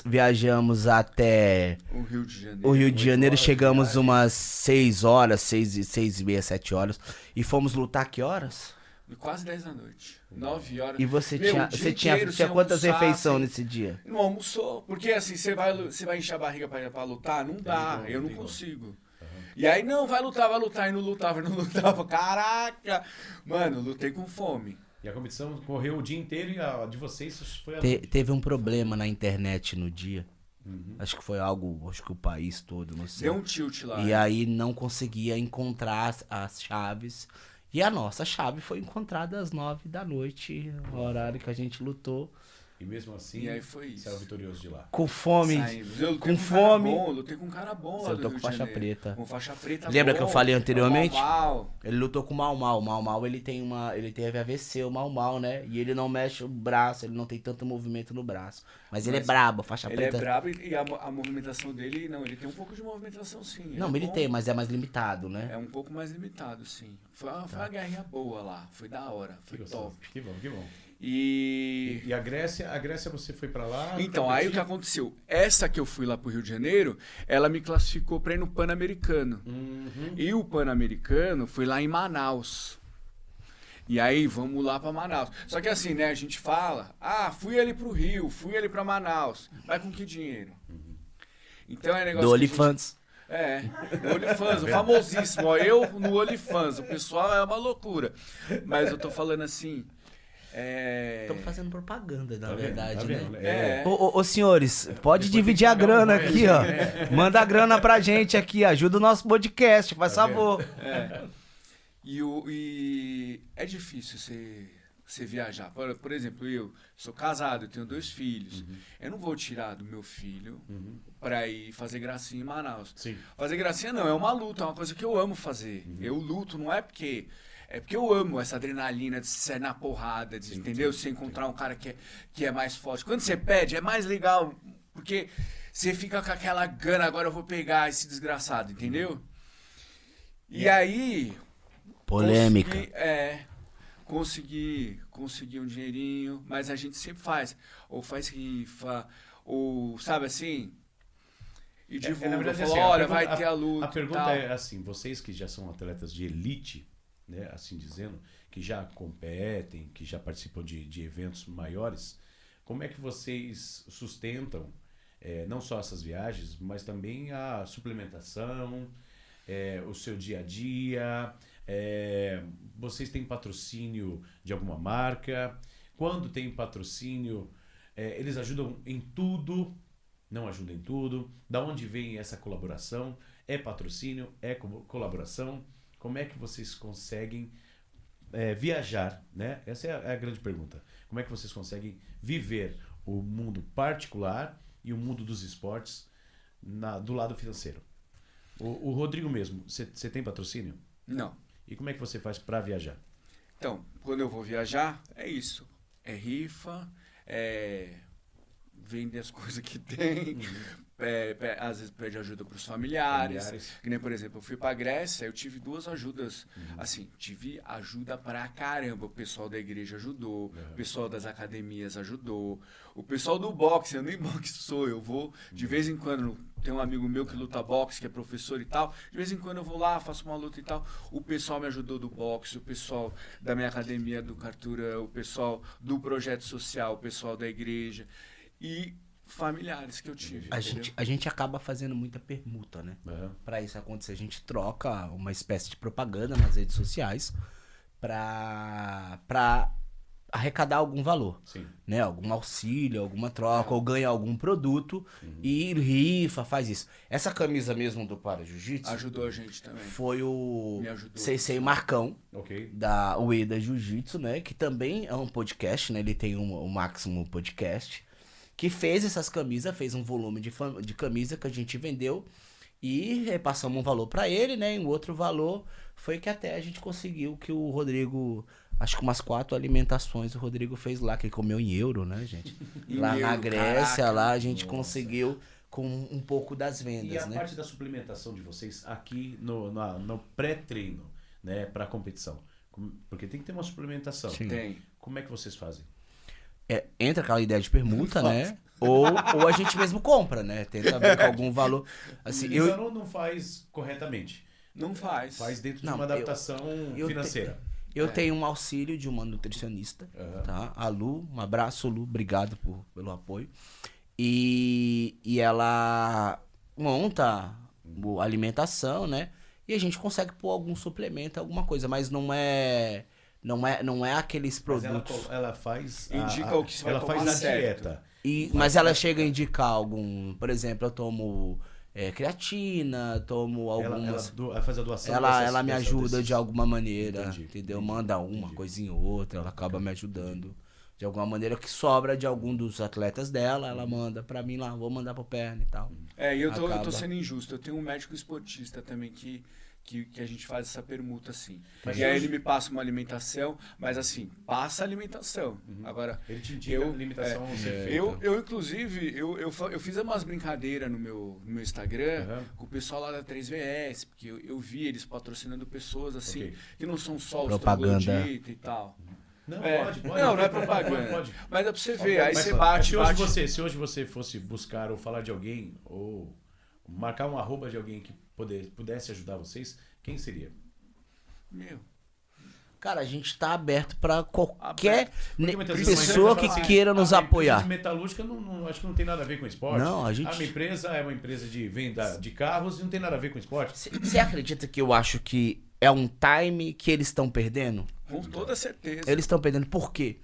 [SPEAKER 2] Viajamos até
[SPEAKER 3] o Rio de Janeiro.
[SPEAKER 2] o Rio de Janeiro, chegamos umas 6 horas, 6h30, 7 horas. E fomos lutar que horas?
[SPEAKER 3] Quase 10 da noite. 9 horas.
[SPEAKER 2] E você
[SPEAKER 3] Meu, o dia
[SPEAKER 2] tinha
[SPEAKER 3] inteiro sem
[SPEAKER 2] quantas
[SPEAKER 3] almoçar,
[SPEAKER 2] refeições
[SPEAKER 3] sem-
[SPEAKER 2] nesse dia?
[SPEAKER 3] Não almoçou. Porque assim, você vai encher a barriga pra lutar? Não dá,
[SPEAKER 1] como,
[SPEAKER 3] eu não
[SPEAKER 1] tem como.
[SPEAKER 3] consigo. E aí, não, vai lutar, e não lutava, não lutava. Caraca! Mano, lutei com fome.
[SPEAKER 1] E a competição correu o dia inteiro e a de vocês foi a
[SPEAKER 2] Teve um problema na internet no dia. Acho que foi acho que o país todo, não sei.
[SPEAKER 3] Deu um tilt lá.
[SPEAKER 2] E aí não conseguia encontrar as chaves. E a nossa chave foi encontrada às 9 da noite, o horário que a gente lutou.
[SPEAKER 1] E mesmo assim,
[SPEAKER 3] E aí foi isso.
[SPEAKER 1] saiu vitorioso de lá.
[SPEAKER 2] Com fome.
[SPEAKER 3] Saímos. Eu lutei
[SPEAKER 2] Com
[SPEAKER 3] um cara
[SPEAKER 2] fome.
[SPEAKER 3] bom, lutei com um cara bom
[SPEAKER 2] Você
[SPEAKER 3] lá do
[SPEAKER 2] lutou
[SPEAKER 3] Rio
[SPEAKER 2] com
[SPEAKER 3] de
[SPEAKER 2] faixa
[SPEAKER 3] Janeiro.
[SPEAKER 2] preta.
[SPEAKER 3] Com faixa preta
[SPEAKER 2] Lembra
[SPEAKER 3] bom.
[SPEAKER 2] que eu falei anteriormente?
[SPEAKER 3] Mal.
[SPEAKER 2] Ele lutou com o Mau Mau. O Mau Mau, ele teve AVC, o Mau Mau, né? E ele não mexe o braço, ele não tem tanto movimento no braço. Mas ele é brabo, faixa
[SPEAKER 3] Ele
[SPEAKER 2] preta.
[SPEAKER 3] é brabo e a movimentação dele, não, ele tem um pouco de movimentação sim.
[SPEAKER 2] Não, ele
[SPEAKER 3] bom.
[SPEAKER 2] tem, mas é mais limitado, né?
[SPEAKER 3] É um pouco mais limitado, sim. Foi uma guerrinha boa lá, foi da hora, foi
[SPEAKER 1] Que gostoso.
[SPEAKER 3] top.
[SPEAKER 1] Que bom, que bom.
[SPEAKER 3] E...
[SPEAKER 1] E a Grécia você foi pra lá?
[SPEAKER 3] Então, aí o que aconteceu? Essa que eu fui lá pro Rio de Janeiro, ela me classificou pra ir no Pan-Americano. E o Pan-Americano foi lá em Manaus. E aí, vamos lá pra Manaus. Só que assim, né, a gente fala, fui ali pro Rio, fui ali pra Manaus. Vai com que dinheiro? Então é negócio
[SPEAKER 2] Do
[SPEAKER 3] que a gente-
[SPEAKER 2] OnlyFans.
[SPEAKER 3] É, no OnlyFans, o famosíssimo. Ó, eu no OnlyFans. O pessoal é uma loucura. Mas eu tô falando assim...
[SPEAKER 2] Estamos fazendo propaganda, na
[SPEAKER 1] Tá vendo?
[SPEAKER 2] verdade,
[SPEAKER 1] Tá vendo?
[SPEAKER 2] né?
[SPEAKER 3] É.
[SPEAKER 2] Ô, senhores, pode
[SPEAKER 1] Depois
[SPEAKER 2] dividir
[SPEAKER 1] tem
[SPEAKER 2] a
[SPEAKER 1] que pagar
[SPEAKER 2] grana
[SPEAKER 1] o
[SPEAKER 2] aqui, ó. Manda a grana pra gente aqui, ajuda o nosso podcast, faz
[SPEAKER 1] Tá vendo?
[SPEAKER 2] favor.
[SPEAKER 3] E é difícil você viajar. Por exemplo, eu sou casado, eu tenho 2 filhos. Eu não vou tirar do meu filho pra ir fazer gracinha em Manaus.
[SPEAKER 1] Sim.
[SPEAKER 3] Fazer gracinha não, é uma luta, é uma coisa que eu amo fazer. Eu luto, não é porque... É porque eu amo essa adrenalina de sair na porrada, de, entendeu? Você encontrar um cara que é mais forte. Quando você pede, é mais legal, porque você fica com aquela gana, agora eu vou pegar esse desgraçado, entendeu? E aí...
[SPEAKER 2] Polêmica.
[SPEAKER 3] Consegui um dinheirinho, mas a gente sempre faz. Ou faz rifa, ou sabe assim... E divulga,
[SPEAKER 1] na verdade,
[SPEAKER 3] fala,
[SPEAKER 1] assim, a
[SPEAKER 3] olha,
[SPEAKER 1] pergunta-
[SPEAKER 3] vai ter a luta
[SPEAKER 1] A
[SPEAKER 3] e
[SPEAKER 1] pergunta
[SPEAKER 3] tal.
[SPEAKER 1] é assim, vocês que já são atletas de elite, né, assim dizendo, que já competem, que já participam de eventos maiores, como é que vocês sustentam não só essas viagens, mas também a suplementação, o seu dia a dia, vocês têm patrocínio de alguma marca? Quando tem patrocínio, eles ajudam em tudo? Não ajudam em tudo? Da onde vem essa colaboração? É patrocínio? É colaboração? Como é que vocês conseguem viajar, né? Essa é a grande pergunta. Como é que vocês conseguem viver o mundo particular e o mundo dos esportes do lado financeiro? O Rodrigo mesmo, você tem patrocínio?
[SPEAKER 3] Não.
[SPEAKER 1] E como é que você faz para viajar?
[SPEAKER 3] Então, quando eu vou viajar, é isso. É rifa, vende as coisas que tem, às vezes pede ajuda para os familiares. Que nem, por exemplo, eu fui para Grécia, eu tive 2 ajudas. Assim, tive ajuda pra caramba. O pessoal da igreja ajudou, o pessoal das academias ajudou, o pessoal do boxe, eu nem boxe sou, eu vou de vez em quando. Tem um amigo meu que luta boxe, que é professor e tal. De vez em quando eu vou lá, faço uma luta e tal. O pessoal me ajudou do boxe, o pessoal da minha academia do Cartura, o pessoal do projeto social, o pessoal da igreja. E familiares que eu tive.
[SPEAKER 2] A gente acaba fazendo muita permuta, né? Pra isso acontecer, a gente troca uma espécie de propaganda nas redes sociais pra arrecadar algum valor.
[SPEAKER 1] Sim.
[SPEAKER 2] Né? Algum auxílio, alguma troca, ou ganha algum produto e rifa, faz isso. Essa camisa mesmo do Para Jiu-Jitsu
[SPEAKER 3] Ajudou a gente também.
[SPEAKER 2] foi o
[SPEAKER 3] Me ajudou.
[SPEAKER 2] Sensei Marcão,
[SPEAKER 1] Ok.
[SPEAKER 2] da Ueda Jiu-Jitsu, né? Que também é um podcast, né? Ele tem o Máximo Podcast, que fez essas camisas, fez um volume de camisa que a gente vendeu. E repassamos um valor pra ele, né? E um outro valor foi que até a gente conseguiu que o Rodrigo, acho que umas 4 alimentações o Rodrigo fez lá, que ele comeu em euro, né, gente? Lá na Grécia,
[SPEAKER 3] caraca,
[SPEAKER 2] lá a gente
[SPEAKER 1] nossa.
[SPEAKER 2] conseguiu com um pouco das
[SPEAKER 1] E
[SPEAKER 2] vendas,
[SPEAKER 1] a
[SPEAKER 2] né?
[SPEAKER 1] parte da suplementação de vocês aqui no pré-treino, né, para competição? Porque tem que ter uma suplementação.
[SPEAKER 2] Sim.
[SPEAKER 3] Tem.
[SPEAKER 1] Como é que vocês fazem?
[SPEAKER 2] Entra aquela ideia de permuta, né? Ou a gente mesmo compra, né? Tenta ver com algum valor. Assim,
[SPEAKER 1] Então não faz corretamente.
[SPEAKER 3] Não faz.
[SPEAKER 1] Faz dentro de
[SPEAKER 2] Não,
[SPEAKER 1] uma adaptação
[SPEAKER 2] eu
[SPEAKER 1] financeira.
[SPEAKER 2] eu tenho um auxílio de uma nutricionista,
[SPEAKER 1] Aham.
[SPEAKER 2] tá? A Lu, um abraço, Lu, obrigado pelo apoio. E ela monta a alimentação, né? E a gente consegue pôr algum suplemento, alguma coisa, mas não é aqueles
[SPEAKER 1] Mas
[SPEAKER 2] produtos.
[SPEAKER 1] ela faz
[SPEAKER 3] Indica o que você vai
[SPEAKER 1] ela faz
[SPEAKER 3] tomar
[SPEAKER 1] a
[SPEAKER 3] certo.
[SPEAKER 1] dieta.
[SPEAKER 2] Mas ela chega a indicar algum, por exemplo, eu tomo creatina, tomo algumas.
[SPEAKER 1] Ela faz a doação.
[SPEAKER 2] Ela me ajuda de alguma maneira,
[SPEAKER 1] Entendi,
[SPEAKER 2] entendeu?
[SPEAKER 1] entendi,
[SPEAKER 2] Manda uma
[SPEAKER 1] entendi.
[SPEAKER 2] coisinha ou outra, ela acaba me ajudando. De alguma maneira que sobra de algum dos atletas dela, ela manda pra mim lá, vou mandar pro perna e tal.
[SPEAKER 3] E eu tô
[SPEAKER 2] Acaba.
[SPEAKER 3] sendo injusto. Eu tenho um médico esportista também que a gente faz essa permuta assim.
[SPEAKER 1] Mas
[SPEAKER 3] e aí
[SPEAKER 1] hoje-
[SPEAKER 3] ele me passa uma alimentação, mas assim, passa a alimentação. Agora,
[SPEAKER 1] Ele te indica
[SPEAKER 3] eu-
[SPEAKER 1] a limitação a ser feita.
[SPEAKER 3] eu inclusive, eu fiz umas brincadeiras no meu Instagram
[SPEAKER 1] Aham.
[SPEAKER 3] com o pessoal lá da 3VS, porque eu vi eles patrocinando pessoas assim,
[SPEAKER 1] Ok.
[SPEAKER 3] que não são só os
[SPEAKER 2] Propaganda.
[SPEAKER 3] trogloditas e tal.
[SPEAKER 1] Não,
[SPEAKER 3] É.
[SPEAKER 1] pode.
[SPEAKER 3] Não é propaganda.
[SPEAKER 1] Pode.
[SPEAKER 3] Mas é pra você ver, aí
[SPEAKER 1] Mas,
[SPEAKER 3] você
[SPEAKER 1] ó,
[SPEAKER 3] bate,
[SPEAKER 1] se hoje você fosse buscar ou falar de alguém, ou marcar um arroba de alguém que pudesse ajudar vocês, quem seria?
[SPEAKER 3] Meu,
[SPEAKER 2] Cara, a gente tá aberto pra qualquer
[SPEAKER 1] Porque muitas vezes
[SPEAKER 2] pessoa
[SPEAKER 1] uma
[SPEAKER 2] que
[SPEAKER 1] empresa fala
[SPEAKER 2] queira nos
[SPEAKER 1] a minha empresa
[SPEAKER 2] apoiar.
[SPEAKER 1] de metalúrgica acho que não tem nada a ver com esporte.
[SPEAKER 2] Não, a gente-
[SPEAKER 1] minha empresa é uma empresa de venda de carros e não tem nada a ver com esporte.
[SPEAKER 2] Você acredita que eu acho que é um time que eles estão perdendo?
[SPEAKER 3] com toda certeza.
[SPEAKER 2] Eles estão perdendo. Por quê?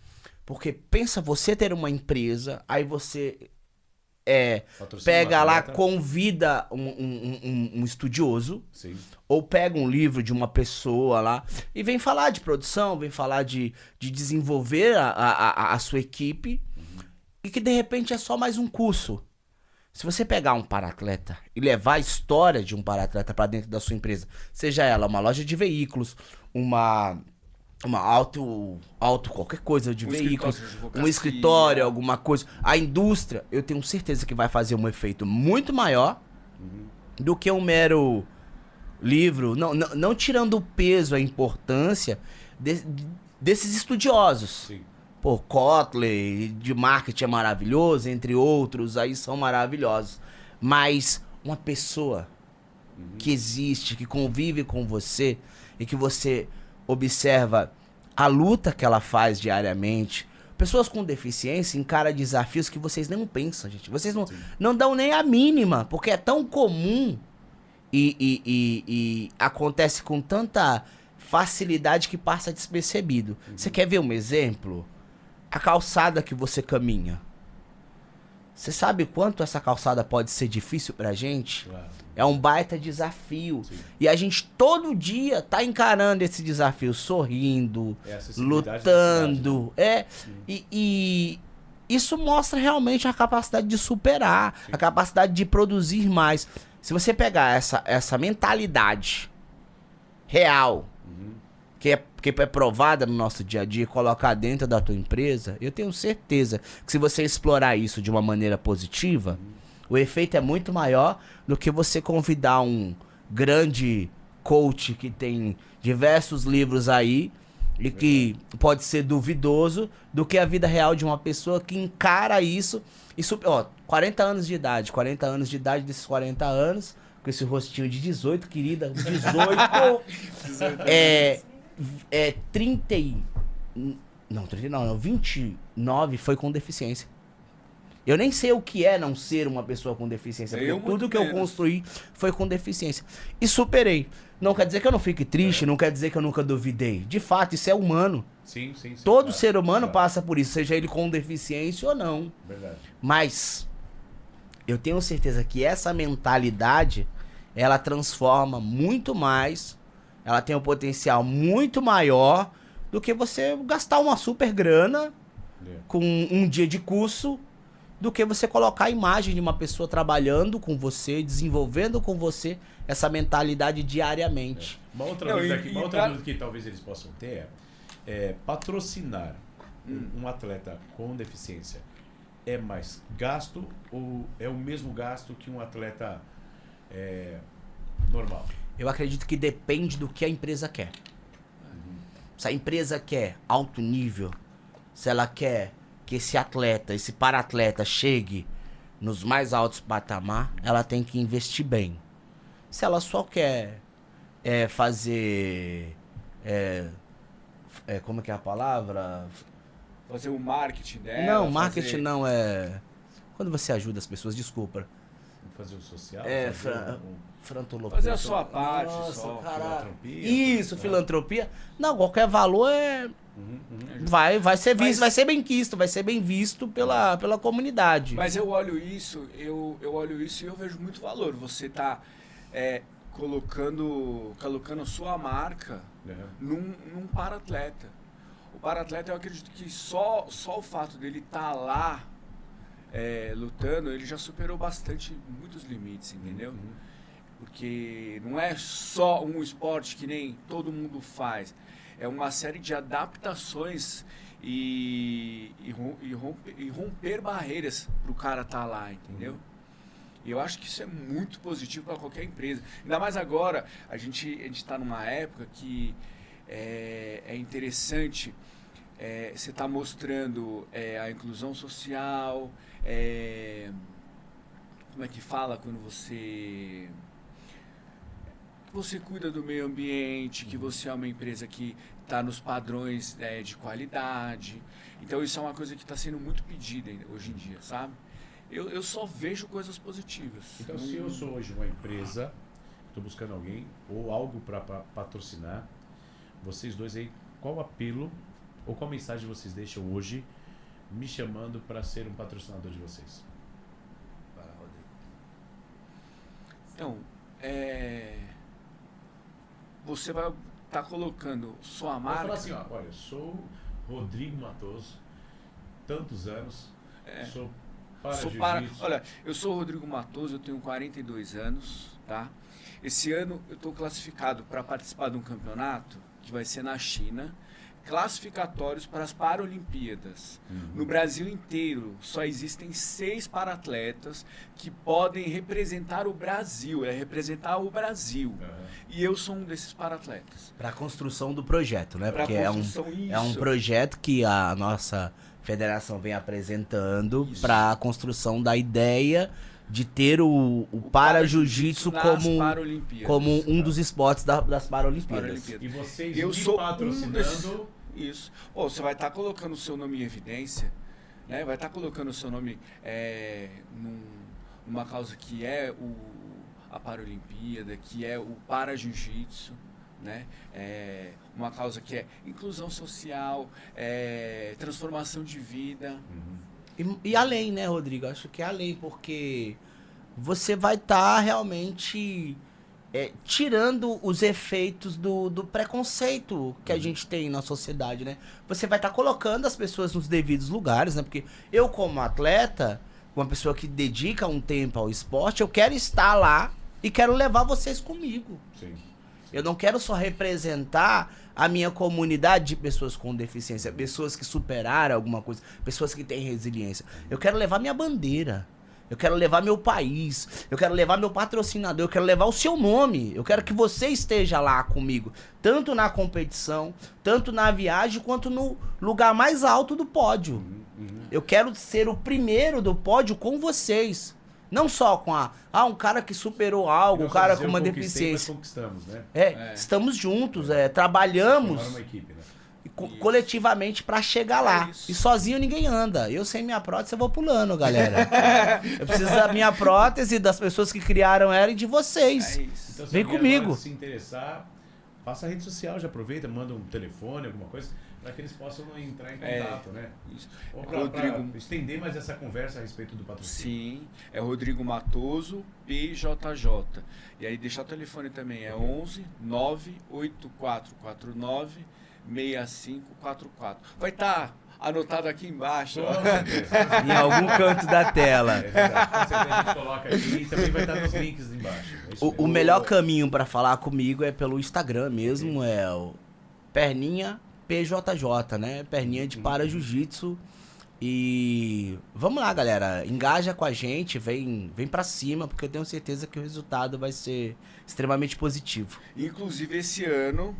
[SPEAKER 2] Porque pensa você ter uma empresa, aí você
[SPEAKER 1] Patrocina
[SPEAKER 2] pega
[SPEAKER 1] uma
[SPEAKER 2] lá,
[SPEAKER 1] atleta.
[SPEAKER 2] convida um estudioso,
[SPEAKER 1] Sim.
[SPEAKER 2] ou pega um livro de uma pessoa lá e vem falar de produção, vem falar de desenvolver a sua equipe, e que de repente é só mais um curso. Se você pegar um paratleta e levar a história de um paratleta para dentro da sua empresa, seja ela uma loja de veículos, uma auto qualquer coisa de
[SPEAKER 3] Um
[SPEAKER 2] veículos,
[SPEAKER 3] escritório de advocacia.
[SPEAKER 2] um escritório, alguma coisa, a indústria, eu tenho certeza que vai fazer um efeito muito maior do que um mero livro, não tirando o peso, a importância desses estudiosos.
[SPEAKER 1] Sim.
[SPEAKER 2] Pô, Kotler, de marketing é maravilhoso, entre outros, aí são maravilhosos. Mas uma pessoa que existe, que convive com você e que você observa a luta que ela faz diariamente. Pessoas com deficiência encaram desafios que vocês nem pensam, gente. Vocês não dão nem a mínima, porque é tão comum e acontece com tanta facilidade que passa despercebido. Você quer ver um exemplo? A calçada que você caminha. Você sabe quanto essa calçada pode ser difícil pra gente?
[SPEAKER 1] Claro.
[SPEAKER 2] É um baita desafio.
[SPEAKER 1] Sim.
[SPEAKER 2] E a gente todo dia tá encarando esse desafio, sorrindo,
[SPEAKER 1] É a acessibilidade da
[SPEAKER 2] lutando. E isso mostra realmente a capacidade de superar, a capacidade de produzir mais. Se você pegar essa mentalidade real, que é provada no nosso dia a dia, e colocar dentro da tua empresa, eu tenho certeza que se você explorar isso de uma maneira positiva, o efeito é muito maior do que você convidar um grande coach que tem diversos livros aí e que pode ser duvidoso, do que a vida real de uma pessoa que encara isso e 40 anos de idade, desses 40 anos, com esse rostinho de 18, querida, 29 foi com deficiência. Eu nem sei o que é não ser uma pessoa com deficiência, porque
[SPEAKER 3] Eu
[SPEAKER 2] tudo
[SPEAKER 3] muito
[SPEAKER 2] que eu
[SPEAKER 3] menos.
[SPEAKER 2] construí foi com deficiência. E superei. Não quer dizer que eu não fique triste, não quer dizer que eu nunca duvidei. De fato, isso é humano.
[SPEAKER 1] Sim.
[SPEAKER 2] Todo
[SPEAKER 1] claro.
[SPEAKER 2] ser humano
[SPEAKER 1] Claro.
[SPEAKER 2] passa por isso, seja ele com deficiência ou não.
[SPEAKER 1] Verdade.
[SPEAKER 2] Mas eu tenho certeza que essa mentalidade, ela transforma muito mais, ela tem um potencial muito maior do que você gastar uma super grana
[SPEAKER 1] É.
[SPEAKER 2] com um dia de curso do que você colocar a imagem de uma pessoa trabalhando com você, desenvolvendo com você essa mentalidade diariamente.
[SPEAKER 1] Uma outra dúvida que talvez eles possam ter é patrocinar um atleta com deficiência é mais gasto ou é o mesmo gasto que um atleta normal?
[SPEAKER 2] Eu acredito que depende do que a empresa quer. Se a empresa quer alto nível, se ela quer que esse atleta, esse para-atleta chegue nos mais altos patamar, ela tem que investir bem. Se ela só quer fazer... como é que é a palavra?
[SPEAKER 3] Fazer o marketing dela.
[SPEAKER 2] Não, marketing não é... Quando você ajuda as pessoas, desculpa.
[SPEAKER 1] Fazer o social?
[SPEAKER 2] Frantolopia.
[SPEAKER 3] Fazer a sua parte.
[SPEAKER 2] Nossa, caralho.
[SPEAKER 1] Filantropia.
[SPEAKER 2] Isso, filantropia. Não, qualquer valor vai ser visto, vai ser bem quisto, vai ser bem visto pela comunidade.
[SPEAKER 3] Mas eu olho isso, eu olho isso e eu vejo muito valor. Você tá colocando a sua marca num para-atleta. O para-atleta, eu acredito que só o fato dele estar lá lutando, ele já superou muitos limites, entendeu? Porque não é só um esporte que nem todo mundo faz. É uma série de adaptações e romper barreiras para o cara estar lá, entendeu? E eu acho que isso é muito positivo para qualquer empresa. Ainda mais agora, a gente está numa época que é interessante você estar mostrando a inclusão social, como é que fala quando você cuida do meio ambiente, que você é uma empresa que está nos padrões de qualidade. Então isso é uma coisa que está sendo muito pedida hoje em dia, sabe? Eu só vejo coisas positivas.
[SPEAKER 1] Então, se eu sou hoje uma empresa, estou buscando alguém ou algo para patrocinar, vocês dois aí, qual apelo ou qual mensagem vocês deixam hoje me chamando para ser um patrocinador de vocês?
[SPEAKER 3] Então, você vai estar colocando sua marca...
[SPEAKER 1] Vou falar assim, olha, eu sou Rodrigo Matoso, tantos anos, sou para-jiu-jitsu.
[SPEAKER 3] Olha, eu sou o Rodrigo Matoso, eu tenho 42 anos, tá? Esse ano eu estou classificado para participar de um campeonato que vai ser na China, classificatórios para as Paralimpíadas. No Brasil inteiro, só existem 6 para-atletas que podem representar o Brasil, representar o Brasil. E eu sou um desses para-atletas.
[SPEAKER 2] Para a construção do projeto, né?
[SPEAKER 3] Pra
[SPEAKER 2] Porque é um projeto que a nossa federação vem apresentando para a construção da ideia de ter o para-jiu-jitsu como um dos esportes das Paralimpíadas.
[SPEAKER 1] E vocês
[SPEAKER 3] patrocinando... Isso. Você vai estar colocando o seu nome em evidência, né? Vai estar colocando o seu nome numa causa que é a Paralimpíada, que é o para-jiu-jitsu, né? Uma causa que é inclusão social, transformação de vida.
[SPEAKER 2] E além, né, Rodrigo? Acho que é além, porque você vai estar realmente tirando os efeitos do preconceito que a gente tem na sociedade, né? Você vai estar colocando as pessoas nos devidos lugares, né? Porque eu, como atleta, uma pessoa que dedica um tempo ao esporte, eu quero estar lá e quero levar vocês comigo.
[SPEAKER 1] Sim.
[SPEAKER 2] Eu não quero só representar a minha comunidade de pessoas com deficiência, pessoas que superaram alguma coisa, pessoas que têm resiliência. Eu quero levar minha bandeira. Eu quero levar meu país. Eu quero levar meu patrocinador. Eu quero levar o seu nome. Eu quero que você esteja lá comigo. Tanto na competição, tanto na viagem, quanto no lugar mais alto do pódio. Eu quero ser o primeiro do pódio com vocês. Não só com um cara que superou algo, um cara com uma deficiência.
[SPEAKER 1] Nós conquistamos, né?
[SPEAKER 2] Estamos juntos, trabalhamos
[SPEAKER 1] Formar uma equipe, né?
[SPEAKER 2] coletivamente pra chegar lá. E sozinho ninguém anda. Eu sem minha prótese eu vou pulando, galera. Eu preciso da minha prótese, das pessoas que criaram ela e de vocês.
[SPEAKER 1] Então,
[SPEAKER 2] vem comigo.
[SPEAKER 1] Se interessar, passa a rede social, já aproveita, manda um telefone, alguma coisa, para que eles possam entrar em contato, né?
[SPEAKER 3] Isso.
[SPEAKER 1] Ou para estender mais essa conversa a respeito do patrocínio.
[SPEAKER 3] Sim, é Rodrigo Matoso, PJJ. E aí deixar o telefone também, é 11 98449 6544. Vai estar anotado aqui embaixo.
[SPEAKER 2] Em algum canto da tela.
[SPEAKER 1] É verdade. Com certeza a gente coloca aqui e também vai estar nos links embaixo. É isso
[SPEAKER 2] O
[SPEAKER 1] mesmo.
[SPEAKER 2] melhor caminho pra falar comigo é pelo Instagram mesmo, é o Perninha PJJ, né? Perninha de para jiu-jitsu. E vamos lá, galera. Engaja com a gente, vem pra cima, porque eu tenho certeza que o resultado vai ser extremamente positivo.
[SPEAKER 3] Inclusive esse ano,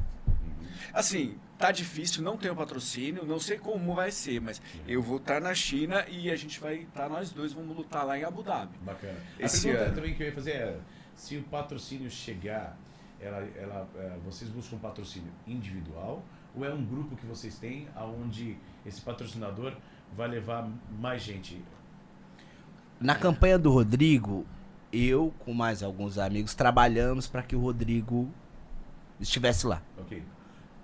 [SPEAKER 3] assim, tá difícil, não tenho patrocínio, não sei como vai ser, mas eu vou estar na China e a gente vai estar, nós dois vamos lutar lá em Abu Dhabi.
[SPEAKER 1] Bacana.
[SPEAKER 3] Esse
[SPEAKER 1] A pergunta
[SPEAKER 3] ano.
[SPEAKER 1] também que eu ia fazer é, se o patrocínio chegar, vocês buscam um patrocínio individual ou é um grupo que vocês têm onde esse patrocinador vai levar mais gente?
[SPEAKER 2] Na campanha do Rodrigo, eu com mais alguns amigos trabalhamos para que o Rodrigo estivesse lá.
[SPEAKER 1] Ok.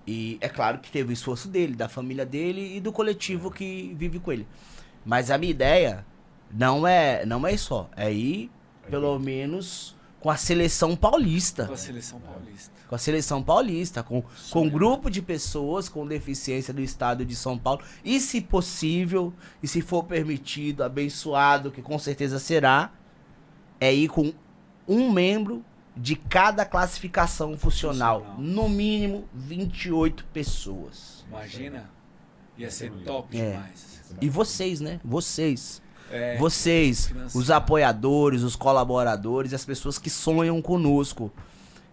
[SPEAKER 2] E é claro que teve o esforço dele, da família dele e do coletivo que vive com ele. Mas a minha ideia não é só, é ir pelo menos com a seleção paulista.
[SPEAKER 3] Com a seleção paulista.
[SPEAKER 2] Com a seleção paulista, com um grupo de pessoas com deficiência do estado de São Paulo. E se possível, e se for permitido, abençoado, que com certeza será, é ir com um membro de cada classificação funcional. No mínimo 28 pessoas.
[SPEAKER 3] Imagina? Ia ser
[SPEAKER 1] bonito.
[SPEAKER 3] top demais.
[SPEAKER 2] E vocês, né? Vocês.
[SPEAKER 3] É,
[SPEAKER 2] Vocês,
[SPEAKER 3] financiar.
[SPEAKER 2] os apoiadores, os colaboradores, as pessoas que sonham conosco,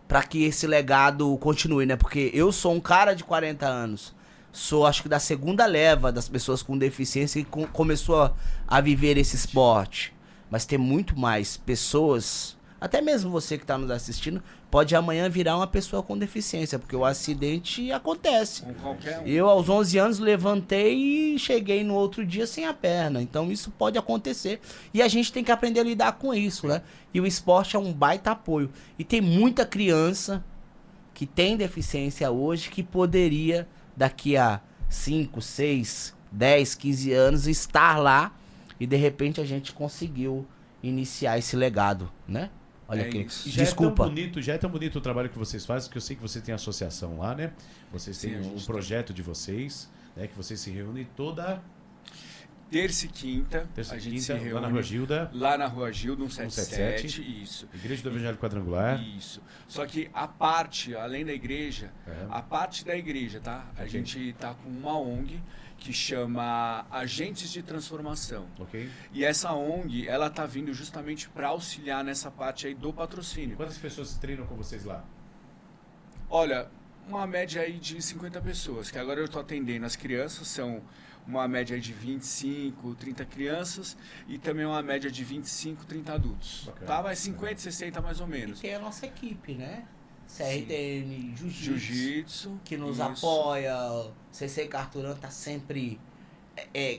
[SPEAKER 2] para que esse legado continue, né? Porque eu sou um cara de 40 anos, sou acho que da segunda leva das pessoas com deficiência que começou a viver esse esporte. Mas tem muito mais pessoas, até mesmo você que está nos assistindo, pode amanhã virar uma pessoa com deficiência, porque o acidente acontece.
[SPEAKER 3] Com qualquer um.
[SPEAKER 2] Eu, aos 11 anos, levantei e cheguei no outro dia sem a perna. Então, isso pode acontecer. E a gente tem que aprender a lidar com isso, né? E o esporte é um baita apoio. E tem muita criança que tem deficiência hoje que poderia, daqui a 5, 6, 10, 15 anos, estar lá. E, de repente, a gente conseguiu iniciar esse legado, né? Olha
[SPEAKER 3] É
[SPEAKER 2] aqui.
[SPEAKER 3] isso.
[SPEAKER 1] E já
[SPEAKER 2] Desculpa.
[SPEAKER 1] já é tão bonito o trabalho que vocês fazem, que eu sei que você tem associação lá, né? Vocês
[SPEAKER 3] Sim,
[SPEAKER 1] têm
[SPEAKER 3] a
[SPEAKER 1] um
[SPEAKER 3] gente
[SPEAKER 1] projeto de vocês, né? Que vocês se reúnem toda
[SPEAKER 3] Terça e quinta,
[SPEAKER 1] terça
[SPEAKER 3] a
[SPEAKER 1] e
[SPEAKER 3] gente
[SPEAKER 1] quinta,
[SPEAKER 3] se reúne
[SPEAKER 1] lá na Rua Gilda,
[SPEAKER 3] lá na Rua Gilda,
[SPEAKER 1] 177,
[SPEAKER 3] 177, isso.
[SPEAKER 1] Igreja do Evangelho Quadrangular.
[SPEAKER 3] Isso. Só que a parte, além da igreja,
[SPEAKER 1] É.
[SPEAKER 3] a parte da igreja, tá? A
[SPEAKER 1] Ok.
[SPEAKER 3] gente tá com uma ONG que chama Agentes de Transformação.
[SPEAKER 1] Ok?
[SPEAKER 3] E essa ONG, ela tá vindo justamente para auxiliar nessa parte aí do
[SPEAKER 1] E
[SPEAKER 3] patrocínio.
[SPEAKER 1] quantas pessoas treinam com vocês lá?
[SPEAKER 3] Olha, uma média aí de 50 pessoas, que agora eu tô atendendo as crianças, são uma média de 25, 30 crianças e também uma média de 25, 30 adultos.
[SPEAKER 1] Bacana.
[SPEAKER 3] Tá? Vai 50, 60 mais ou
[SPEAKER 2] E
[SPEAKER 3] menos.
[SPEAKER 2] tem a nossa equipe, né? CRTN Jiu-Jitsu,
[SPEAKER 3] Jiu-jitsu.
[SPEAKER 2] que nos
[SPEAKER 3] isso.
[SPEAKER 2] apoia. CC Carturan tá sempre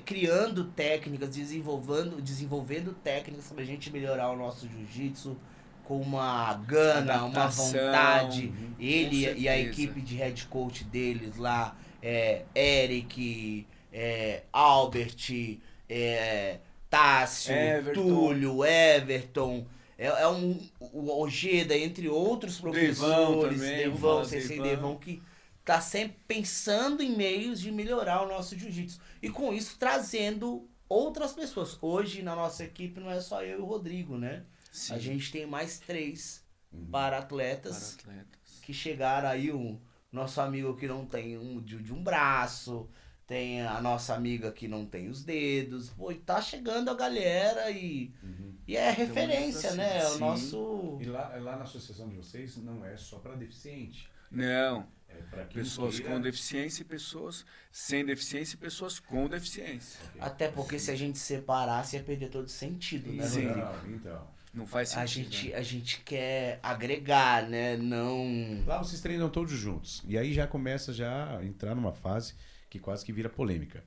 [SPEAKER 2] criando técnicas, desenvolvendo técnicas pra gente melhorar o nosso jiu-jitsu com uma gana, uma
[SPEAKER 3] Adaptação,
[SPEAKER 2] vontade.
[SPEAKER 3] com
[SPEAKER 2] Ele e a
[SPEAKER 3] certeza.
[SPEAKER 2] equipe de head coach deles lá, Eric, Albert, Tássio,
[SPEAKER 3] Everton.
[SPEAKER 2] Túlio, Everton. O Ojeda, entre outros professores,
[SPEAKER 3] também,
[SPEAKER 2] Devão,
[SPEAKER 3] vamos falar
[SPEAKER 2] Sensei
[SPEAKER 3] Devão.
[SPEAKER 2] Devão, que tá sempre pensando em meios de melhorar o nosso jiu-jitsu. E com isso trazendo outras pessoas. Hoje na nossa equipe não é só eu e o Rodrigo, né?
[SPEAKER 3] Sim,
[SPEAKER 2] A gente tem mais 3
[SPEAKER 3] para
[SPEAKER 2] para-atletas
[SPEAKER 3] atletas.
[SPEAKER 2] que chegaram aí, o nosso amigo que não tem de um braço, tem a nossa amiga que não tem os dedos. Pô, e tá chegando a galera e é referência,
[SPEAKER 3] assim,
[SPEAKER 2] né? O
[SPEAKER 3] sim.
[SPEAKER 2] nosso...
[SPEAKER 1] E lá na associação de vocês não é só para deficiente.
[SPEAKER 3] Não,
[SPEAKER 1] É para quem
[SPEAKER 3] pessoas
[SPEAKER 1] queira.
[SPEAKER 3] com deficiência e pessoas sem deficiência e pessoas com deficiência.
[SPEAKER 1] Ok.
[SPEAKER 2] Até porque se a gente separasse ia perder todo sentido, né,
[SPEAKER 3] Sim.
[SPEAKER 2] Rodrigo?
[SPEAKER 1] Então.
[SPEAKER 3] Não faz sentido.
[SPEAKER 2] A gente quer agregar, né? Não...
[SPEAKER 1] Lá vocês treinam todos juntos. E aí já começa a entrar numa fase que quase que vira polêmica,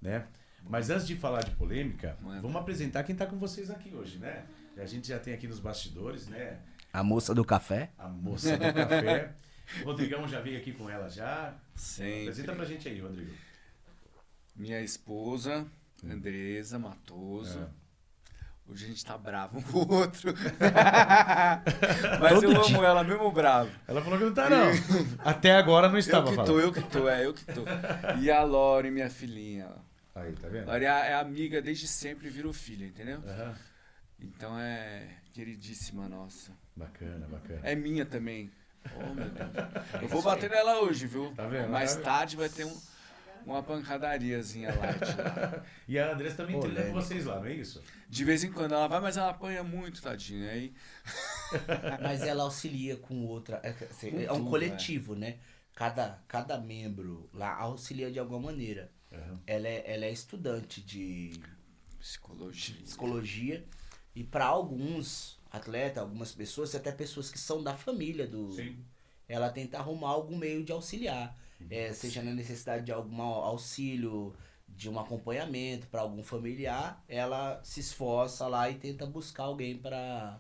[SPEAKER 1] né? Mas antes de falar de polêmica, vamos apresentar quem está com vocês aqui hoje, né? A gente já tem aqui nos bastidores, né?
[SPEAKER 2] A moça do café?
[SPEAKER 1] A moça do café. O Rodrigão já veio aqui com ela já.
[SPEAKER 3] Sempre.
[SPEAKER 1] Apresenta pra gente aí, Rodrigo.
[SPEAKER 3] Minha esposa, Andresa Matoso.
[SPEAKER 1] É.
[SPEAKER 3] Hoje a gente tá bravo um com o outro. Mas
[SPEAKER 2] Todo
[SPEAKER 3] eu
[SPEAKER 2] dia.
[SPEAKER 3] amo ela mesmo bravo.
[SPEAKER 1] Ela falou que não tá, não. Até agora não estava
[SPEAKER 3] Eu que
[SPEAKER 1] falando.
[SPEAKER 3] tô. E a Lore, minha filhinha. Ó.
[SPEAKER 1] Aí, tá vendo?
[SPEAKER 3] Maria é amiga desde sempre, virou filha, entendeu?
[SPEAKER 1] Aham.
[SPEAKER 3] Então é queridíssima nossa.
[SPEAKER 1] Bacana, bacana.
[SPEAKER 3] É minha também. Oh, meu Deus. Eu vou
[SPEAKER 2] isso aí.
[SPEAKER 3] bater nela hoje, viu?
[SPEAKER 1] Tá vendo?
[SPEAKER 3] Mais
[SPEAKER 1] Tá vendo?
[SPEAKER 3] tarde vai ter uma pancadariazinha light lá.
[SPEAKER 1] E a Andressa também treina com
[SPEAKER 2] Polêmico.
[SPEAKER 1] vocês lá, não é isso?
[SPEAKER 3] De vez em quando ela vai, mas ela apanha muito, tadinha. Aí
[SPEAKER 2] Mas ela auxilia com outra. É um
[SPEAKER 3] tudo,
[SPEAKER 2] coletivo, né? Cada membro lá auxilia de alguma maneira.
[SPEAKER 1] Aham.
[SPEAKER 2] Ela é estudante de
[SPEAKER 3] psicologia.
[SPEAKER 2] psicologia e para alguns atletas, algumas pessoas, até pessoas que são da família do.
[SPEAKER 1] Sim.
[SPEAKER 2] Ela tenta arrumar algum meio de auxiliar. Seja na necessidade de algum auxílio, de um acompanhamento para algum familiar, ela se esforça lá e tenta buscar alguém para.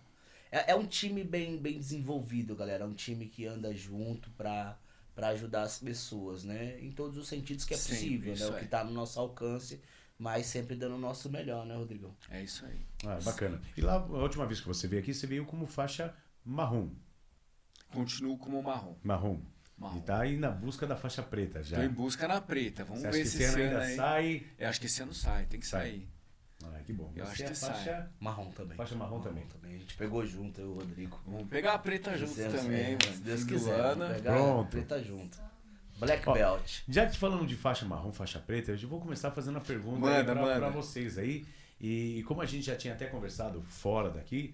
[SPEAKER 2] É um time bem desenvolvido, galera. É um time que anda junto para ajudar as pessoas, né? Em todos os sentidos que é
[SPEAKER 3] Sim,
[SPEAKER 2] possível, né?
[SPEAKER 3] isso
[SPEAKER 2] O que
[SPEAKER 3] aí.
[SPEAKER 2] tá no nosso alcance, mas sempre dando o nosso melhor, né, Rodrigo?
[SPEAKER 3] É isso aí.
[SPEAKER 1] Ah, bacana. E lá, a última vez que você veio aqui, você veio como faixa marrom.
[SPEAKER 3] Continuo como marrom.
[SPEAKER 1] Marrom.
[SPEAKER 3] Marrom.
[SPEAKER 1] E tá aí na busca da faixa preta já.
[SPEAKER 3] Tô em busca na preta. Vamos
[SPEAKER 1] Você acha
[SPEAKER 3] ver
[SPEAKER 1] que
[SPEAKER 3] se
[SPEAKER 1] esse ano ainda
[SPEAKER 3] aí.
[SPEAKER 1] sai?
[SPEAKER 3] Eu acho que esse ano sai, tem que
[SPEAKER 1] Sai.
[SPEAKER 3] sair.
[SPEAKER 1] Ah, que bom.
[SPEAKER 3] Eu
[SPEAKER 1] Você
[SPEAKER 3] acho
[SPEAKER 1] é
[SPEAKER 3] que sai.
[SPEAKER 1] faixa...
[SPEAKER 2] Marrom também.
[SPEAKER 1] Faixa marrom também.
[SPEAKER 2] A gente pegou junto, eu e o Rodrigo.
[SPEAKER 3] Vamos pegar a preta junto
[SPEAKER 2] Fizemos,
[SPEAKER 3] também, mano.
[SPEAKER 2] Se Deus
[SPEAKER 3] Fim do
[SPEAKER 2] quiser,
[SPEAKER 3] ano.
[SPEAKER 2] vamos pegar
[SPEAKER 1] Pronto.
[SPEAKER 2] a preta junto. Black
[SPEAKER 1] Ó,
[SPEAKER 2] Belt.
[SPEAKER 1] Já que falando de faixa marrom, faixa preta, eu já vou começar fazendo a pergunta
[SPEAKER 3] Manda,
[SPEAKER 1] para
[SPEAKER 3] manda.
[SPEAKER 1] vocês aí. E como a gente já tinha até conversado fora daqui,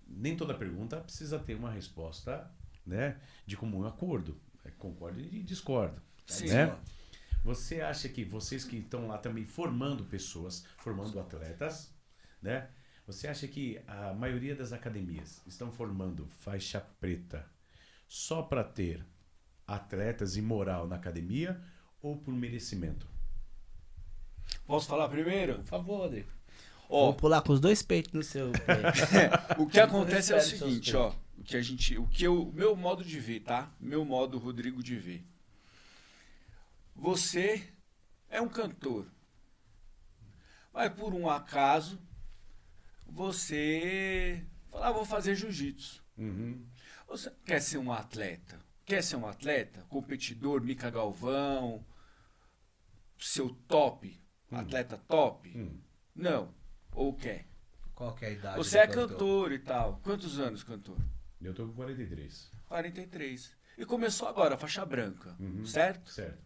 [SPEAKER 1] nem toda pergunta precisa ter uma resposta, né, de comum acordo. Concordo e discordo.
[SPEAKER 3] Sim.
[SPEAKER 1] Né? Você acha que vocês que estão lá também formando pessoas, formando atletas, né? Você acha que a maioria das academias estão formando faixa preta só para ter atletas e moral na academia ou por merecimento?
[SPEAKER 3] Posso falar primeiro?
[SPEAKER 2] Por favor, Rodrigo.
[SPEAKER 3] Ó,
[SPEAKER 2] Vou pular com os dois peitos no seu peito.
[SPEAKER 3] o que acontece é o
[SPEAKER 2] Espere seus
[SPEAKER 3] seguinte, ó. O meu modo de ver, tá? Meu modo Rodrigo de ver. Você é um cantor. Mas por um acaso, você fala, vou fazer jiu-jitsu.
[SPEAKER 1] Uhum.
[SPEAKER 3] Você quer ser um atleta? Quer ser um atleta? Competidor, Mica Galvão, seu top, atleta top? Não. Ou quer?
[SPEAKER 2] Qual que é a idade
[SPEAKER 3] Você
[SPEAKER 2] do
[SPEAKER 3] é cantor e tal. Quantos anos cantor?
[SPEAKER 1] Eu tô com 43.
[SPEAKER 3] 43. E começou agora, faixa branca,
[SPEAKER 1] Uhum.
[SPEAKER 3] certo?
[SPEAKER 1] Certo.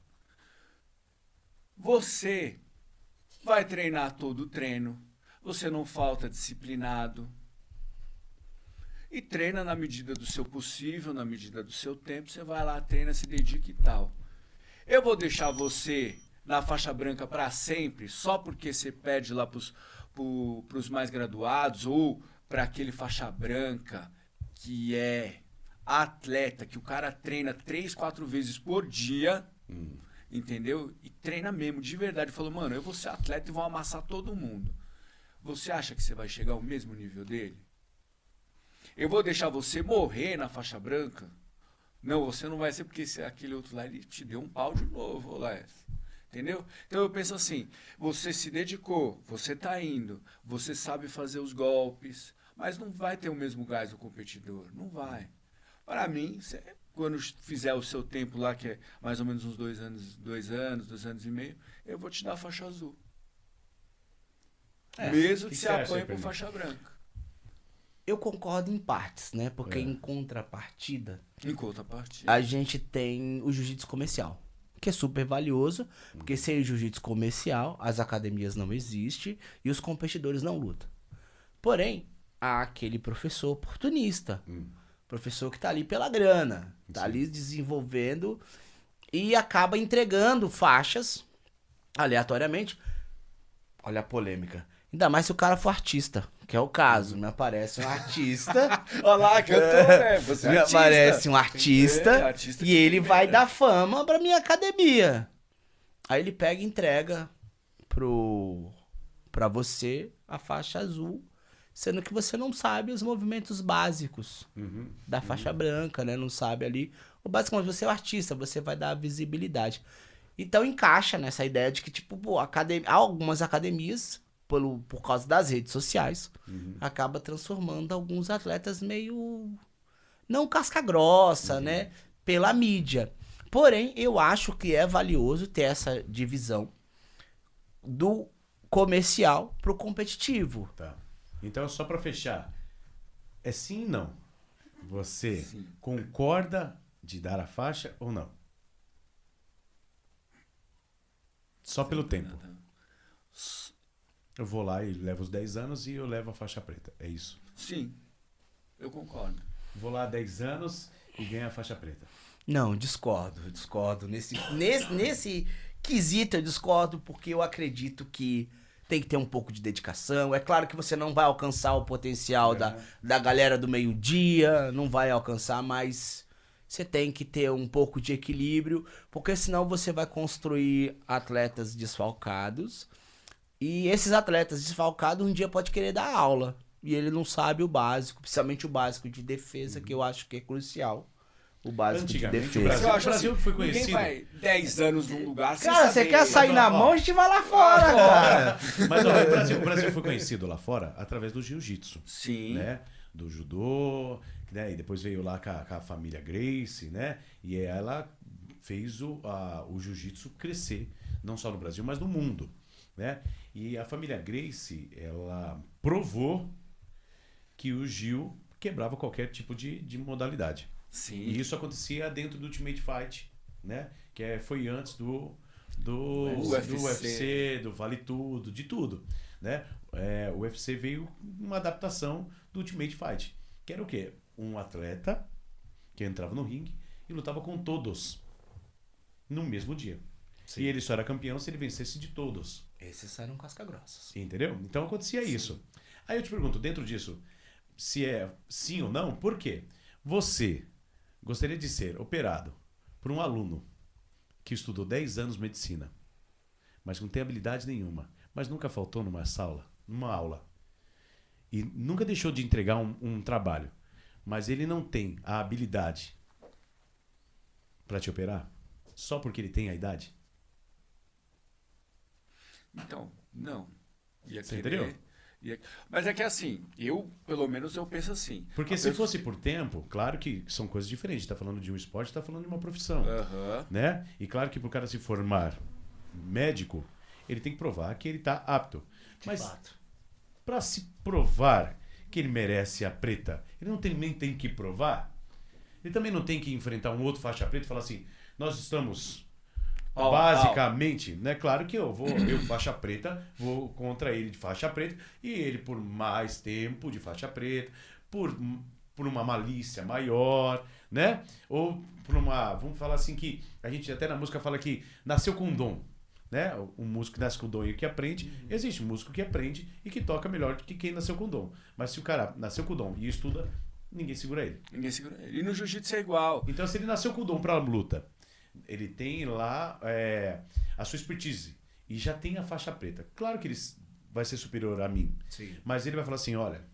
[SPEAKER 3] Você vai treinar todo o treino, você não falta disciplinado. E treina na medida do seu possível, na medida do seu tempo, você vai lá, treina, se dedica e tal. Eu vou deixar você na faixa branca para sempre, só porque você pede lá pros mais graduados ou para aquele faixa branca que é atleta, que o cara treina 3, 4 vezes por dia, entendeu? E treina mesmo, de verdade. Falou, mano, eu vou ser atleta e vou amassar todo mundo. Você acha que você vai chegar ao mesmo nível dele? Eu vou deixar você morrer na faixa branca? Não, você não vai ser, porque aquele outro lá, ele te deu um pau de novo, Léo. Entendeu? Então eu penso assim, você se dedicou, você tá indo, você sabe fazer os golpes, mas não vai ter o mesmo gás do competidor, não vai. Para mim, você, quando fizer o seu tempo lá, que é mais ou menos uns 2 anos e meio, eu vou te dar a faixa azul. Mesmo que
[SPEAKER 1] que
[SPEAKER 3] você
[SPEAKER 1] você acha,
[SPEAKER 3] apanhe por
[SPEAKER 1] Pedro?
[SPEAKER 3] faixa branca.
[SPEAKER 2] Eu concordo em partes, né? Porque em contrapartida,
[SPEAKER 3] Em contrapartida.
[SPEAKER 2] a gente tem o jiu-jitsu comercial, que é super valioso, porque sem o jiu-jitsu comercial, as academias não existem e os competidores não lutam. Porém, há aquele professor oportunista, professor que tá ali pela grana, tá ali desenvolvendo e acaba entregando faixas aleatoriamente. Olha a polêmica. Ainda mais se o cara for artista, que é o caso. Me aparece um artista.
[SPEAKER 3] Olha lá, cantor, né? Você é
[SPEAKER 2] Me
[SPEAKER 3] artista.
[SPEAKER 2] aparece um artista,
[SPEAKER 3] É, artista
[SPEAKER 2] e
[SPEAKER 3] de
[SPEAKER 2] ele
[SPEAKER 3] primeira.
[SPEAKER 2] vai dar fama pra minha academia. Aí ele pega e entrega pra você a faixa azul, sendo que você não sabe os movimentos básicos da faixa branca, né? Não sabe ali. O básico, mas você é o artista, você vai dar visibilidade. Então encaixa nessa ideia de que, tipo, pô, algumas academias, por causa das redes sociais, acaba transformando alguns atletas meio... não casca grossa, né? Pela mídia. Porém, eu acho que é valioso ter essa divisão. do comercial pro competitivo.
[SPEAKER 1] Tá. Então, só pra fechar, é sim e não? Você
[SPEAKER 3] Sim.
[SPEAKER 1] concorda de dar a faixa ou não? Só pelo tempo. Eu vou lá e levo os 10 anos e eu levo a faixa preta. É isso.
[SPEAKER 3] Sim, eu concordo.
[SPEAKER 1] Vou lá 10 anos e ganho a faixa preta.
[SPEAKER 2] Não, discordo. Nesse quesito eu discordo porque eu acredito que tem que ter um pouco de dedicação. É claro que você não vai alcançar o potencial da galera do meio-dia, não vai alcançar, mas você tem que ter um pouco de equilíbrio, porque senão você vai construir atletas desfalcados. E esses atletas desfalcados um dia pode querer dar aula. E ele não sabe o básico, principalmente o básico de defesa, que eu acho que é crucial. O básico de
[SPEAKER 1] Antigamente,
[SPEAKER 2] defesa.
[SPEAKER 1] o Brasil foi
[SPEAKER 3] Ninguém
[SPEAKER 1] conhecido.
[SPEAKER 3] vai 10 anos num lugar sem
[SPEAKER 2] Cara, você
[SPEAKER 3] saber.
[SPEAKER 2] quer sair
[SPEAKER 1] Mas,
[SPEAKER 2] na
[SPEAKER 1] ó,
[SPEAKER 2] mão, a gente vai lá fora, cara.
[SPEAKER 1] Mas ó, o Brasil foi conhecido lá fora através do jiu-jitsu,
[SPEAKER 3] Sim.
[SPEAKER 1] né? Do judô, né? E depois veio lá com a família Gracie, né? E ela fez o jiu-jitsu crescer, não só no Brasil, mas no mundo, né? E a família Gracie, ela provou que o Gil quebrava qualquer tipo de modalidade.
[SPEAKER 3] Sim.
[SPEAKER 1] E isso acontecia dentro do Ultimate Fight, né? Foi antes do UFC, do Vale Tudo, de tudo, né? O UFC veio uma adaptação do Ultimate Fight, que era o quê? Um atleta que entrava no ringue e lutava com todos no mesmo dia.
[SPEAKER 2] Sim.
[SPEAKER 1] E ele só era campeão se ele vencesse de todos.
[SPEAKER 2] Esses eram casca-grossas.
[SPEAKER 1] Entendeu? Então acontecia isso. Aí eu te pergunto, dentro disso, se é sim ou não, por quê? Você gostaria de ser operado por um aluno que estudou 10 anos medicina, mas não tem habilidade nenhuma, mas nunca faltou numa aula, e nunca deixou de entregar um trabalho, mas ele não tem a habilidade para te operar, só porque ele tem a idade?
[SPEAKER 3] Então, não.
[SPEAKER 1] Você entendeu?
[SPEAKER 3] Mas é que assim, pelo menos eu penso assim.
[SPEAKER 1] Porque se fosse por tempo, claro que são coisas diferentes. Está falando de um esporte, está falando de uma profissão.
[SPEAKER 3] Aham.
[SPEAKER 1] Né? E claro que para o cara se formar médico, ele tem que provar que ele está apto. Mas para se provar que ele merece a preta, ele não também tem que provar? Ele também não tem que enfrentar um outro faixa preta e falar assim, nós estamos... basicamente, né? Claro que eu faixa preta, vou contra ele de faixa preta, e ele por mais tempo de faixa preta, por uma malícia maior, né? Ou por vamos falar assim que, a gente até na música fala que nasceu com um dom, né? Um músico que nasce com dom e que aprende, existe um músico que aprende e que toca melhor do que quem nasceu com dom. Mas se o cara nasceu com dom e estuda, ninguém segura ele.
[SPEAKER 3] E no jiu-jitsu é igual.
[SPEAKER 1] Então se ele nasceu com dom pra luta, ele tem lá a sua expertise e já tem a faixa preta. Claro que ele vai ser superior a mim.
[SPEAKER 2] Sim.
[SPEAKER 1] Mas ele vai falar assim, olha,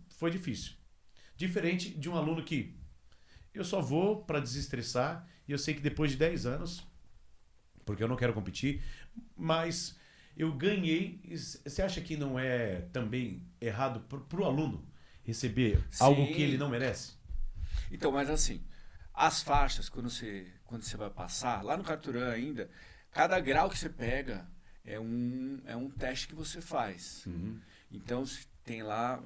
[SPEAKER 1] foi difícil. Diferente de um aluno que eu só vou para desestressar e eu sei que depois de 10 anos, porque eu não quero competir, mas eu ganhei. Você acha que não é também errado pro aluno receber algo que ele não merece?
[SPEAKER 3] Então, mas assim, as faixas, quando você vai passar, lá no Carturã ainda, cada grau que você pega é um teste que você faz.
[SPEAKER 1] Uhum.
[SPEAKER 3] Então, tem lá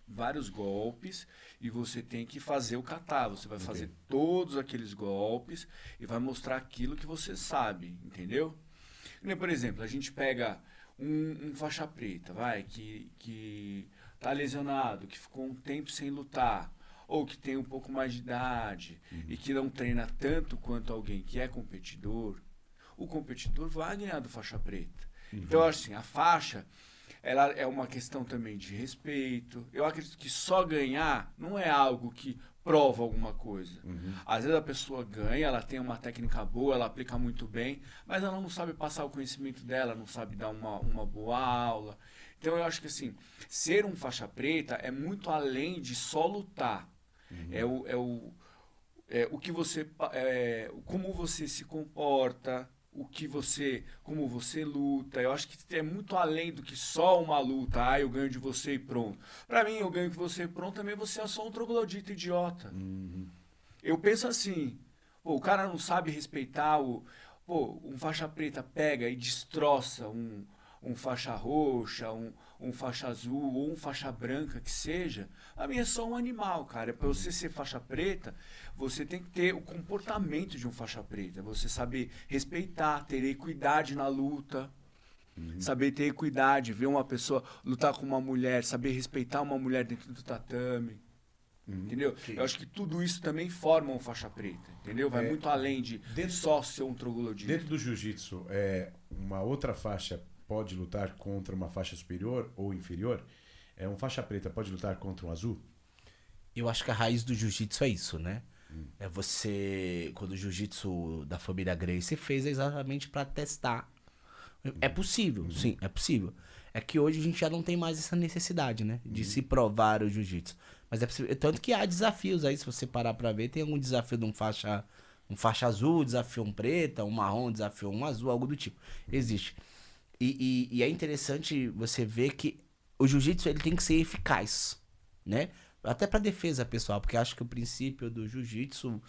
[SPEAKER 3] vários golpes e você tem que fazer o kata. Você vai fazer todos aqueles golpes e vai mostrar aquilo que você sabe, entendeu? Por exemplo, a gente pega um faixa preta, que tá lesionado, que ficou um tempo sem lutar, ou que tem um pouco mais de idade e que não treina tanto quanto alguém que é competidor, o competidor vai ganhar do faixa preta. Então, assim, a faixa, ela é uma questão também de respeito. Eu acredito que só ganhar não é algo que prova alguma coisa. Às vezes a pessoa ganha, ela tem uma técnica boa, ela aplica muito bem, mas ela não sabe passar o conhecimento dela, não sabe dar uma boa aula. Então, eu acho que, assim, ser um faixa preta é muito além de só lutar. O que você, como você se comporta, como você luta. Eu acho que é muito além do que só uma luta. Eu ganho de você e pronto. Pra mim, eu ganho de você e pronto, também você é só um troglodita idiota. Eu penso assim, o cara não sabe respeitar Pô, um faixa preta pega e destroça um faixa roxa, um faixa azul ou um faixa branca que seja, a mim é só um animal, cara. Para você ser faixa preta, você tem que ter o comportamento de um faixa preta. Você saber respeitar, ter equidade na luta. Saber ter equidade, ver uma pessoa lutar com uma mulher, saber respeitar uma mulher dentro do tatame. Entendeu?
[SPEAKER 2] Sim.
[SPEAKER 3] Eu acho que tudo isso também forma um faixa preta, entendeu? Vai muito além de só ser um troglodita.
[SPEAKER 1] Dentro do jiu-jitsu, uma outra faixa pode lutar contra uma faixa superior ou inferior? Um faixa preta pode lutar contra um azul?
[SPEAKER 2] Eu acho que a raiz do jiu-jitsu é isso, né? É você, quando o jiu-jitsu da família Gracie fez exatamente pra testar. É possível, sim, é possível. É que hoje a gente já não tem mais essa necessidade, né? De se provar o jiu-jitsu. Mas é possível. Tanto que há desafios aí, se você parar pra ver, tem algum desafio de um faixa azul, desafio um preta, um marrom, desafio um azul, algo do tipo. Existe. E é interessante você ver que o jiu-jitsu ele tem que ser eficaz, né? Até pra defesa pessoal, porque acho que o princípio do jiu-jitsu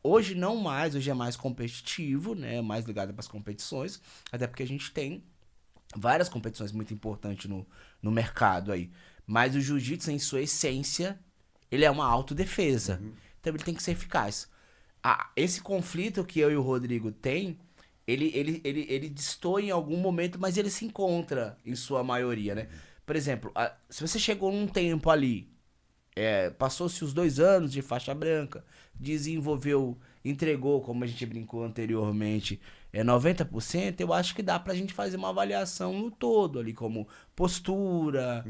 [SPEAKER 2] hoje não mais, hoje é mais competitivo, né? Mais ligado para as competições, até porque a gente tem várias competições muito importantes no mercado aí. Mas o jiu-jitsu, em sua essência, ele é uma autodefesa. Então ele tem que ser eficaz. Esse conflito que eu e o Rodrigo tem, ele destoa em algum momento, mas ele se encontra em sua maioria, né? Por exemplo, se você chegou num tempo ali, passou-se os 2 anos de faixa branca, desenvolveu, entregou, como a gente brincou anteriormente, 90%, eu acho que dá pra gente fazer uma avaliação no todo ali, como postura,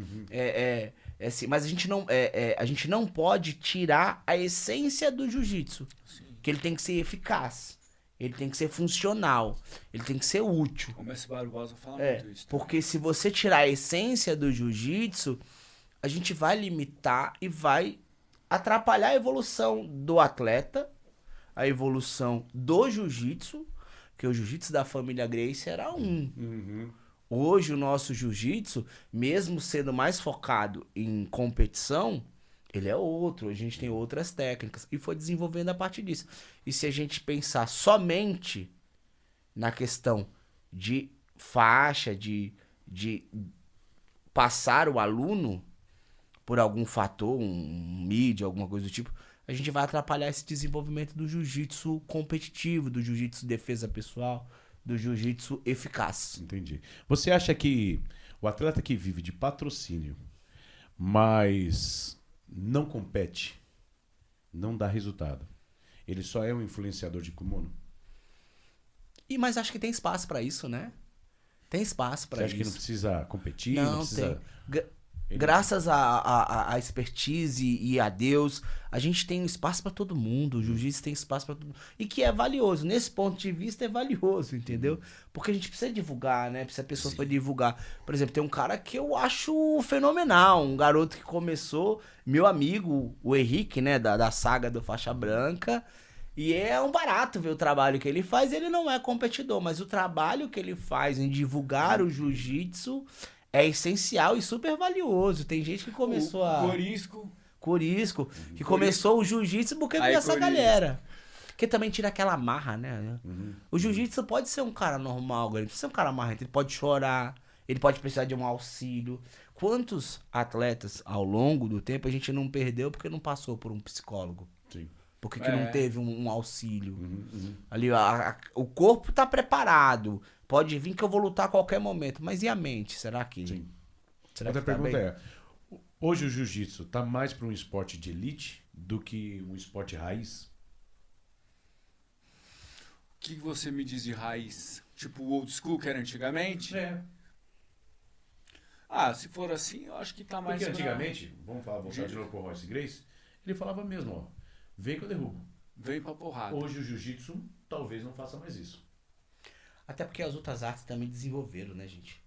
[SPEAKER 2] assim, mas a gente não pode tirar a essência do jiu-jitsu, que ele tem que ser eficaz, ele tem que ser funcional, ele tem que ser útil.
[SPEAKER 3] O Mestre Barbosa fala muito isso.
[SPEAKER 2] Porque se você tirar a essência do jiu-jitsu, a gente vai limitar e vai atrapalhar a evolução do atleta, a evolução do jiu-jitsu, que o jiu-jitsu da família Gracie era um. Hoje o nosso jiu-jitsu, mesmo sendo mais focado em competição, ele é outro. A gente tem outras técnicas e foi desenvolvendo a partir disso. E se a gente pensar somente na questão de faixa, de passar o aluno por algum fator, um mídia, alguma coisa do tipo, a gente vai atrapalhar esse desenvolvimento do jiu-jitsu competitivo, do jiu-jitsu defesa pessoal, do jiu-jitsu eficaz.
[SPEAKER 1] Entendi. Você acha que o atleta que vive de patrocínio, mas não compete, não dá resultado, ele só é um influenciador de kimono?
[SPEAKER 2] Mas acho que tem espaço pra isso, né? Tem espaço pra isso.
[SPEAKER 1] Você acha que não precisa competir?
[SPEAKER 2] Não,
[SPEAKER 1] Não precisa...
[SPEAKER 2] tem. Graças à expertise e a Deus, a gente tem um espaço pra todo mundo. O jiu-jitsu tem espaço pra todo mundo. E que é valioso. Nesse ponto de vista é valioso, entendeu? Porque a gente precisa divulgar, né? Precisa de pessoas pra divulgar. Por exemplo, tem um cara que eu acho fenomenal. Um garoto que começou, meu amigo, o Henrique, né? Da saga do Faixa Branca. E é um barato ver o trabalho que ele faz. Ele não é competidor, mas o trabalho que ele faz em divulgar o jiu-jitsu é essencial e super valioso. Tem gente que começou Corisco, que começou o jiu-jitsu porque viu essa galera. Que também tira aquela marra, né? O jiu-jitsu pode ser um cara normal, ele pode ser um cara marrento, ele pode chorar, ele pode precisar de um auxílio. Quantos atletas ao longo do tempo a gente não perdeu porque não passou por um psicólogo?
[SPEAKER 1] Sim.
[SPEAKER 2] Por que não teve um auxílio? Ali, o corpo tá preparado. Pode vir que eu vou lutar a qualquer momento. Mas e a mente? Será que...
[SPEAKER 1] Sim.
[SPEAKER 2] Será
[SPEAKER 1] Outra
[SPEAKER 2] que tá
[SPEAKER 1] pergunta
[SPEAKER 2] bem?
[SPEAKER 1] hoje o jiu-jitsu tá mais para um esporte de elite do que um esporte raiz?
[SPEAKER 3] O que você me diz de raiz? Tipo o old school que era antigamente? Se for assim, eu acho que tá mais...
[SPEAKER 1] Porque antigamente, vamos voltar de novo com o Royce Gracie, ele falava mesmo, ó, vem que eu derrubo.
[SPEAKER 3] Vem pra porrada.
[SPEAKER 1] Hoje o jiu-jitsu talvez não faça mais isso.
[SPEAKER 2] Até porque as outras artes também desenvolveram, né, gente?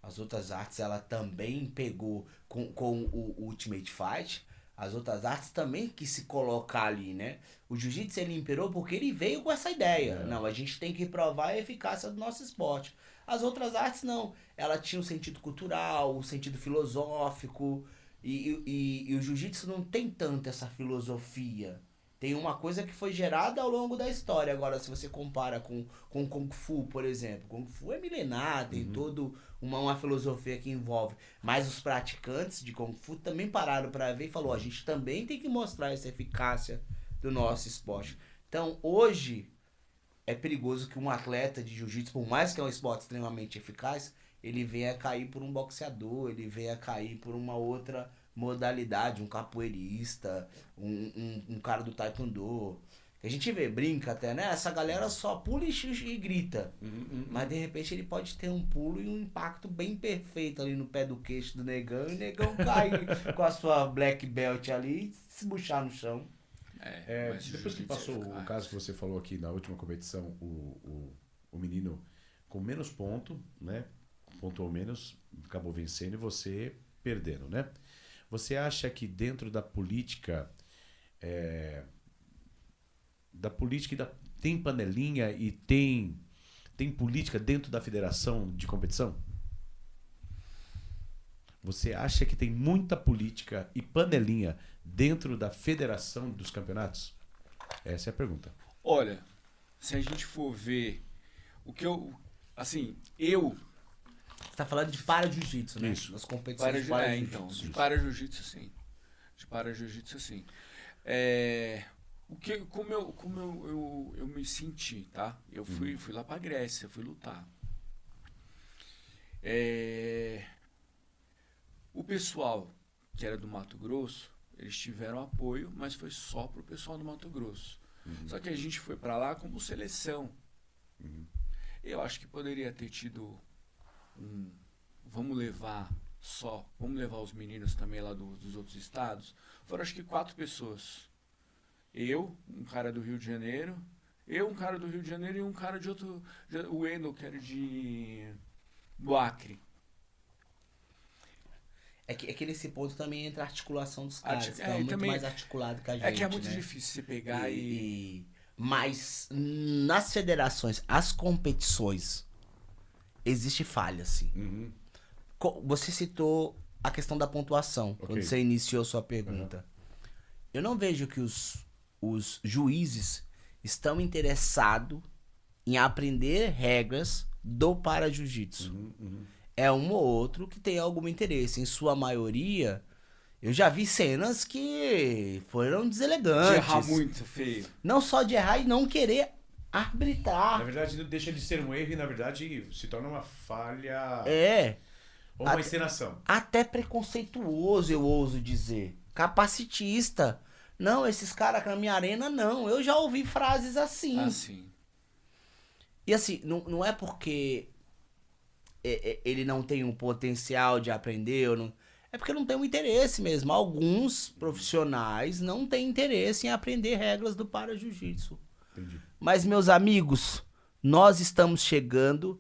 [SPEAKER 2] As outras artes, ela também pegou com o Ultimate Fight, as outras artes também quis se colocar ali, né? O jiu-jitsu, ele imperou porque ele veio com essa ideia. Não, a gente tem que provar a eficácia do nosso esporte. As outras artes, não. Ela tinha um sentido cultural, um sentido filosófico, e o jiu-jitsu não tem tanto essa filosofia. Tem uma coisa que foi gerada ao longo da história. Agora, se você compara com Kung Fu, por exemplo. Kung Fu é milenar, tem toda uma filosofia que envolve. Mas os praticantes de Kung Fu também pararam para ver e falou, a gente também tem que mostrar essa eficácia do nosso esporte. Então, hoje, é perigoso que um atleta de jiu-jitsu, por mais que é um esporte extremamente eficaz, ele venha a cair por um boxeador, ele venha a cair por uma outra modalidade, um capoeirista, um cara do taekwondo. A gente vê, brinca até, né? Essa galera só pula e grita. Mas de repente ele pode ter um pulo e um impacto bem perfeito ali no pé do queixo do negão, e o negão cair com a sua black belt ali e se buchar no chão.
[SPEAKER 1] Depois que passou o caso que você falou aqui na última competição, o menino com menos ponto, né? Pontuou menos, acabou vencendo e você perdendo, né? Você acha que dentro da política, tem panelinha e tem política dentro da federação de competição? Você acha que tem muita política e panelinha dentro da federação dos campeonatos? Essa é a pergunta.
[SPEAKER 3] Olha, se a gente for ver o que eu... Assim,
[SPEAKER 2] Você tá falando de para-jiu-jitsu, né?
[SPEAKER 1] Isso.
[SPEAKER 2] Nas competições de para-jiu-jitsu.
[SPEAKER 3] Então, de para-jiu-jitsu, sim. De para-jiu-jitsu, sim. Como eu me senti, tá? Eu fui lá pra Grécia, fui lutar. O pessoal que era do Mato Grosso, eles tiveram apoio, mas foi só pro pessoal do Mato Grosso. Só que a gente foi pra lá como seleção. Eu acho que poderia ter tido vamos levar os meninos também lá dos outros estados. Foram acho que 4 pessoas. Eu, um cara do Rio de Janeiro, um cara do Rio de Janeiro e um cara de outro, o Wendel, que era do Acre.
[SPEAKER 2] É que nesse ponto também entra a articulação dos caras, que é muito
[SPEAKER 3] também,
[SPEAKER 2] mais articulado que a gente.
[SPEAKER 3] É que é muito
[SPEAKER 2] né?
[SPEAKER 3] difícil você pegar
[SPEAKER 2] Mas nas federações, as competições, existe falha, sim. Você citou a questão da pontuação, quando você iniciou sua pergunta. Eu não vejo que os juízes estão interessados em aprender regras do para-jiu-jitsu. É um ou outro que tem algum interesse. Em sua maioria, eu já vi cenas que foram deselegantes.
[SPEAKER 3] De errar muito feio.
[SPEAKER 2] Não só de errar e não querer arbitrar.
[SPEAKER 1] Na verdade, não deixa de ser um erro e, na verdade, se torna uma falha ou uma encenação.
[SPEAKER 2] Até preconceituoso, eu ouso dizer. Capacitista. Não, esses caras na minha arena, não. Eu já ouvi frases assim.
[SPEAKER 3] Assim.
[SPEAKER 2] E assim, não é porque ele não tem um potencial de aprender, ou não... é porque não tem um interesse mesmo. Alguns profissionais não têm interesse em aprender regras do para-jiu-jitsu.
[SPEAKER 1] Entendi.
[SPEAKER 2] Mas, meus amigos, nós estamos chegando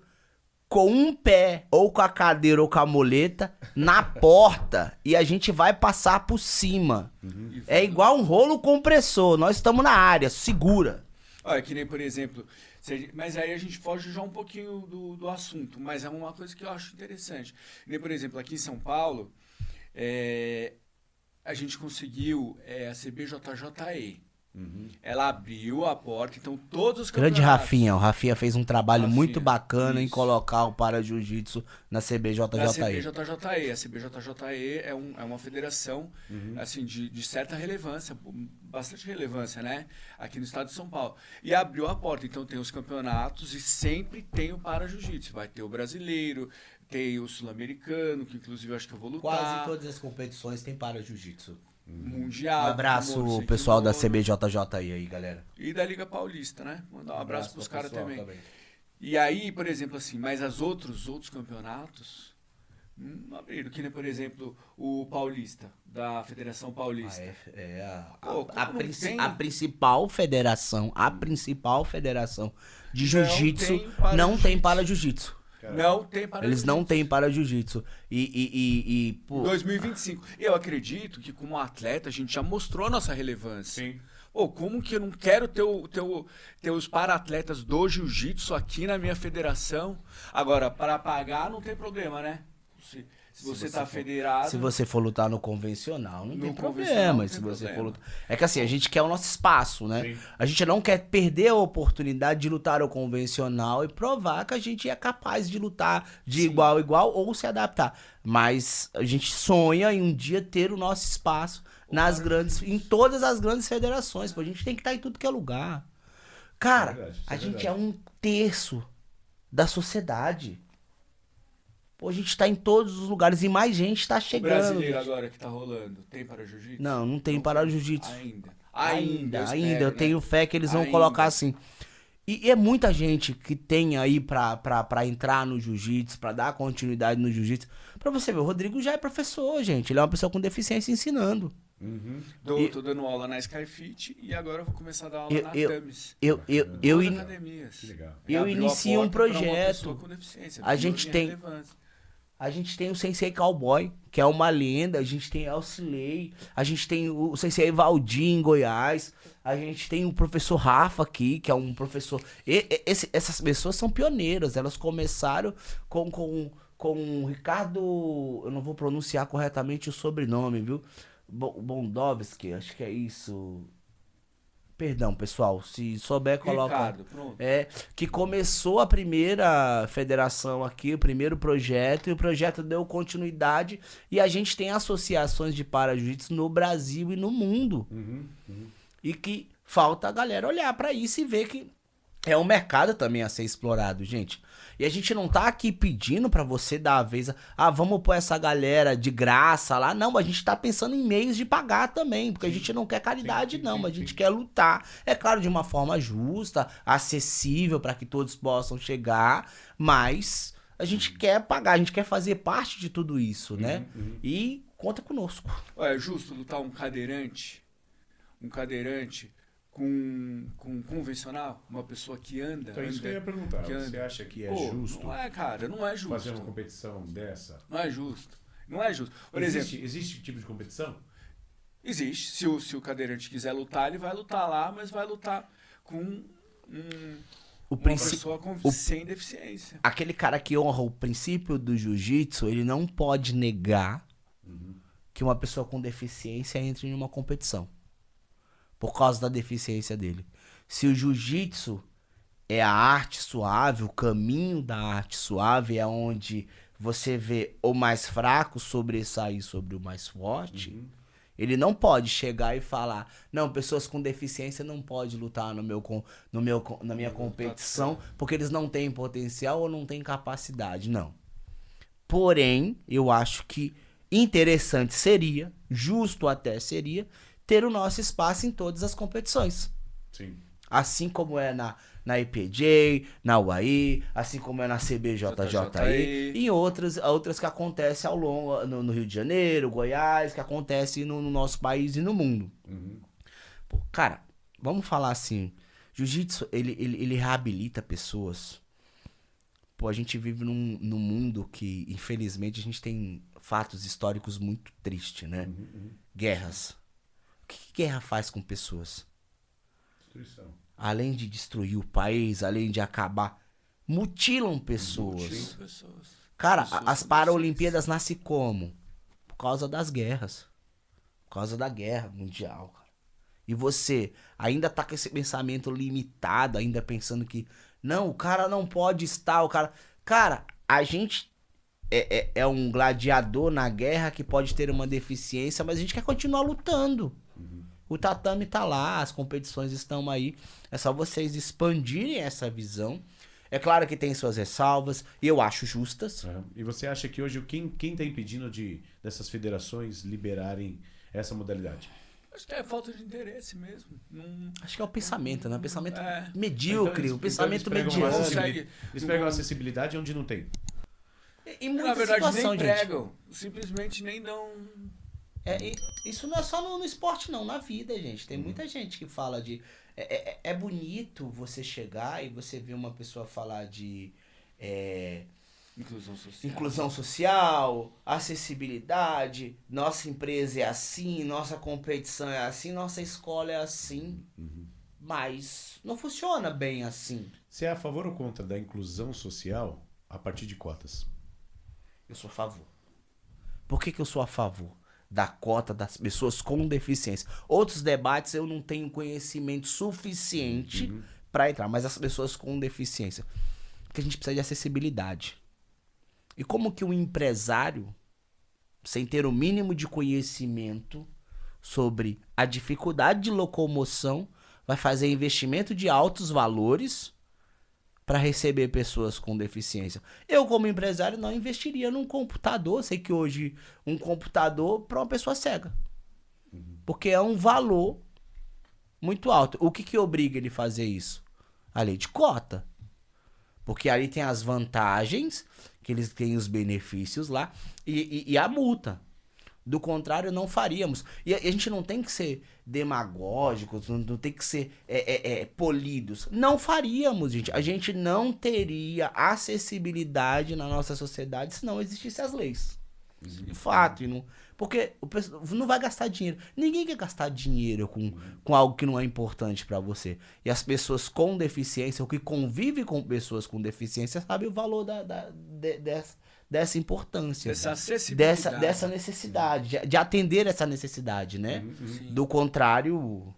[SPEAKER 2] com um pé, ou com a cadeira, ou com a muleta, na porta, e a gente vai passar por cima. É igual um rolo compressor. Nós estamos na área, segura.
[SPEAKER 3] Olha, que nem, por exemplo... Mas aí a gente foge já um pouquinho do assunto, mas é uma coisa que eu acho interessante. Que nem, por exemplo, aqui em São Paulo, a gente conseguiu a CBJJE. Ela abriu a porta, então todos os
[SPEAKER 2] Grande
[SPEAKER 3] campeonatos...
[SPEAKER 2] Rafinha. O Rafinha fez um trabalho muito bacana em colocar o para-jiu-jitsu na CBJJE.
[SPEAKER 3] A CBJJE. A CBJJE é uma federação assim, de certa relevância, bastante relevância, né? Aqui no estado de São Paulo. E abriu a porta, então tem os campeonatos e sempre tem o para-jiu-jitsu. Vai ter o brasileiro, tem o sul-americano, que inclusive eu acho que eu vou lutar.
[SPEAKER 2] Quase todas as competições tem para-jiu-jitsu.
[SPEAKER 3] Mundial.
[SPEAKER 2] Um abraço, pessoal da CBJJE aí, galera.
[SPEAKER 3] E da Liga Paulista, né? Mandar um abraço pros caras também. E aí, por exemplo, assim, mas os outros campeonatos não abriram. Que nem, por exemplo, o Paulista, da Federação Paulista.
[SPEAKER 2] A principal federação de jiu-jitsu não tem para-jiu-jitsu.
[SPEAKER 3] Não tem para
[SPEAKER 2] Eles não têm para-jiu-jitsu.
[SPEAKER 3] Pô, 2025. Eu acredito que como atleta a gente já mostrou a nossa relevância.
[SPEAKER 1] Sim.
[SPEAKER 3] Pô, como que eu não quero ter os para-atletas do jiu-jitsu aqui na minha federação? Agora, para pagar não tem problema, né? Se você tá federado...
[SPEAKER 2] Se você for lutar no convencional, não
[SPEAKER 3] No
[SPEAKER 2] tem
[SPEAKER 3] convencional
[SPEAKER 2] problema.
[SPEAKER 3] não
[SPEAKER 2] Se
[SPEAKER 3] tem
[SPEAKER 2] você
[SPEAKER 3] problema.
[SPEAKER 2] for lutar... É que assim, a gente quer o nosso espaço, né?
[SPEAKER 1] Sim.
[SPEAKER 2] A gente não quer perder a oportunidade de lutar o convencional e provar que a gente é capaz de lutar de igual a igual ou se adaptar. Mas a gente sonha em um dia ter o nosso espaço em todas as grandes federações. Pô, a gente tem que estar em tudo que é lugar. Cara,
[SPEAKER 1] É verdade, isso é
[SPEAKER 2] a gente
[SPEAKER 1] verdade.
[SPEAKER 2] é 1/3 da sociedade. Pô, a gente tá em todos os lugares e mais gente tá
[SPEAKER 3] O
[SPEAKER 2] chegando.
[SPEAKER 3] brasileiro agora que tá rolando, tem para jiu-jitsu?
[SPEAKER 2] Não tem para jiu-jitsu.
[SPEAKER 3] Ainda.
[SPEAKER 2] Eu tenho fé que eles vão
[SPEAKER 3] Ainda.
[SPEAKER 2] colocar assim. E é muita gente que tem aí pra entrar no jiu-jitsu, pra dar continuidade no jiu-jitsu. Pra você ver, o Rodrigo já é professor, gente. Ele é uma pessoa com deficiência ensinando.
[SPEAKER 1] Uhum.
[SPEAKER 3] Tô dando aula na Skyfit e agora eu vou começar a dar aula na
[SPEAKER 2] Eu-
[SPEAKER 3] Tamis.
[SPEAKER 2] Eu
[SPEAKER 3] academias.
[SPEAKER 1] Que legal.
[SPEAKER 2] Eu
[SPEAKER 3] Abriu a
[SPEAKER 2] inicio um
[SPEAKER 3] porta pra uma
[SPEAKER 2] projeto.
[SPEAKER 3] pessoa com deficiência,
[SPEAKER 2] A
[SPEAKER 3] viu
[SPEAKER 2] gente
[SPEAKER 3] minha
[SPEAKER 2] tem-
[SPEAKER 3] relevância.
[SPEAKER 2] A gente tem o Sensei Cowboy, que é uma lenda. A gente tem Elcilei. A gente tem o Sensei Valdir em Goiás. A gente tem o professor Rafa aqui, que é um professor... Essas pessoas são pioneiras. Elas começaram com o Ricardo... Eu não vou pronunciar corretamente o sobrenome, viu? Bondovski, acho que é isso. Perdão, pessoal. Se souber, coloca...
[SPEAKER 3] Ricardo, pronto.
[SPEAKER 2] Que começou a primeira federação aqui, o primeiro projeto, e o projeto deu continuidade, e a gente tem associações de para-jiu-jitsu no Brasil e no mundo. E que falta a galera olhar pra isso e ver que é um mercado também a ser explorado, gente. E a gente não tá aqui pedindo pra você dar a vez, vamos pôr essa galera de graça lá. Não, a gente tá pensando em meios de pagar também, porque a gente não quer caridade, não. A gente quer lutar. É claro, de uma forma justa, acessível, pra que todos possam chegar, mas a gente quer pagar, a gente quer fazer parte de tudo isso, né? E conta conosco.
[SPEAKER 3] É justo lutar um cadeirante com convencional, uma pessoa que anda.
[SPEAKER 1] Então, isso que eu ia perguntar. Você acha que é
[SPEAKER 3] Pô,
[SPEAKER 1] justo
[SPEAKER 3] Não é, cara, não é justo.
[SPEAKER 1] fazer uma competição dessa?
[SPEAKER 3] Não é justo. Não é justo. Por exemplo,
[SPEAKER 1] Existe tipo de competição?
[SPEAKER 3] existe. Se o cadeirante quiser lutar, ele vai lutar lá, mas vai lutar com uma pessoa sem deficiência.
[SPEAKER 2] Aquele cara que honra o princípio do jiu-jitsu, ele não pode negar que uma pessoa com deficiência entre em uma competição. Por causa da deficiência dele. Se o jiu-jitsu é a arte suave, o caminho da arte suave é onde você vê o mais fraco sobressair sobre o mais forte, ele não pode chegar e falar, não, pessoas com deficiência não podem lutar na minha competição porque eles não têm potencial ou não têm capacidade. Não. Porém, eu acho que interessante seria, justo até seria, ter o nosso espaço em todas as competições.
[SPEAKER 1] Sim.
[SPEAKER 2] Assim como é na IPJ, na UAI, assim como é na CBJJE e em outras que acontecem ao longo no Rio de Janeiro, Goiás, que acontecem no nosso país e no mundo. Pô, cara, vamos falar assim, jiu-jitsu, ele reabilita pessoas. Pô, a gente vive num mundo que, infelizmente, a gente tem fatos históricos muito tristes, né? Guerras. O que guerra faz com pessoas?
[SPEAKER 1] Destruição.
[SPEAKER 2] Além de destruir o país, além de acabar, mutilam pessoas.
[SPEAKER 3] Pessoas.
[SPEAKER 2] Cara,
[SPEAKER 3] Pessoas
[SPEAKER 2] as
[SPEAKER 3] com
[SPEAKER 2] Paralimpíadas nascem como? Por causa das guerras. Por causa da guerra mundial, cara. E você ainda tá com esse pensamento limitado, ainda pensando que, não, o cara não pode estar, o cara... Cara, a gente é um gladiador na guerra que pode ter uma deficiência, mas a gente quer continuar lutando. O tatame tá lá, as competições estão aí. É só vocês expandirem essa visão. É claro que tem suas ressalvas, e eu acho justas.
[SPEAKER 1] E você acha que hoje quem tá impedindo dessas federações liberarem essa modalidade?
[SPEAKER 3] Acho que é falta de interesse mesmo.
[SPEAKER 2] Acho que é o pensamento, né? O pensamento
[SPEAKER 3] É.
[SPEAKER 2] medíocre, o pensamento
[SPEAKER 1] eles pregam uma
[SPEAKER 2] mediano.
[SPEAKER 1] Eles pregam acessibilidade onde não tem.
[SPEAKER 2] Em muita
[SPEAKER 3] Na verdade,
[SPEAKER 2] situação,
[SPEAKER 3] nem
[SPEAKER 2] gente.
[SPEAKER 3] pregam. Simplesmente nem dão.
[SPEAKER 2] Isso não é só no esporte, não. Na vida, gente. Tem muita gente que fala de... É bonito você chegar e você ver uma pessoa falar de... Inclusão social, acessibilidade, nossa empresa é assim, nossa competição é assim, nossa escola é assim. Mas não funciona bem assim.
[SPEAKER 1] Você é a favor ou contra da inclusão social a partir de cotas?
[SPEAKER 2] Eu sou a favor. Por que eu sou a favor da cota das pessoas com deficiência? Outros debates eu não tenho conhecimento suficiente para entrar, mas as pessoas com deficiência. Porque a gente precisa de acessibilidade. E como que um empresário, sem ter o mínimo de conhecimento sobre a dificuldade de locomoção, vai fazer investimento de altos valores para receber pessoas com deficiência? Eu, como empresário, não investiria num computador. Sei que hoje um computador para uma pessoa cega. Porque é um valor muito alto. O que obriga ele a fazer isso? A lei de cota. Porque ali tem as vantagens, que eles têm os benefícios lá, e a multa. Do contrário, não faríamos. E a gente não tem que ser demagógicos, não tem que ser polidos. Não faríamos, gente. A gente não teria acessibilidade na nossa sociedade se não existissem as leis. De fato. Porque o pessoal não vai gastar dinheiro. Ninguém quer gastar dinheiro com algo que não é importante pra você. E as pessoas com deficiência, ou que convivem com pessoas com deficiência, sabem o valor dessa importância.
[SPEAKER 3] Dessa acessibilidade.
[SPEAKER 2] Dessa necessidade. De atender essa necessidade, né? Do contrário,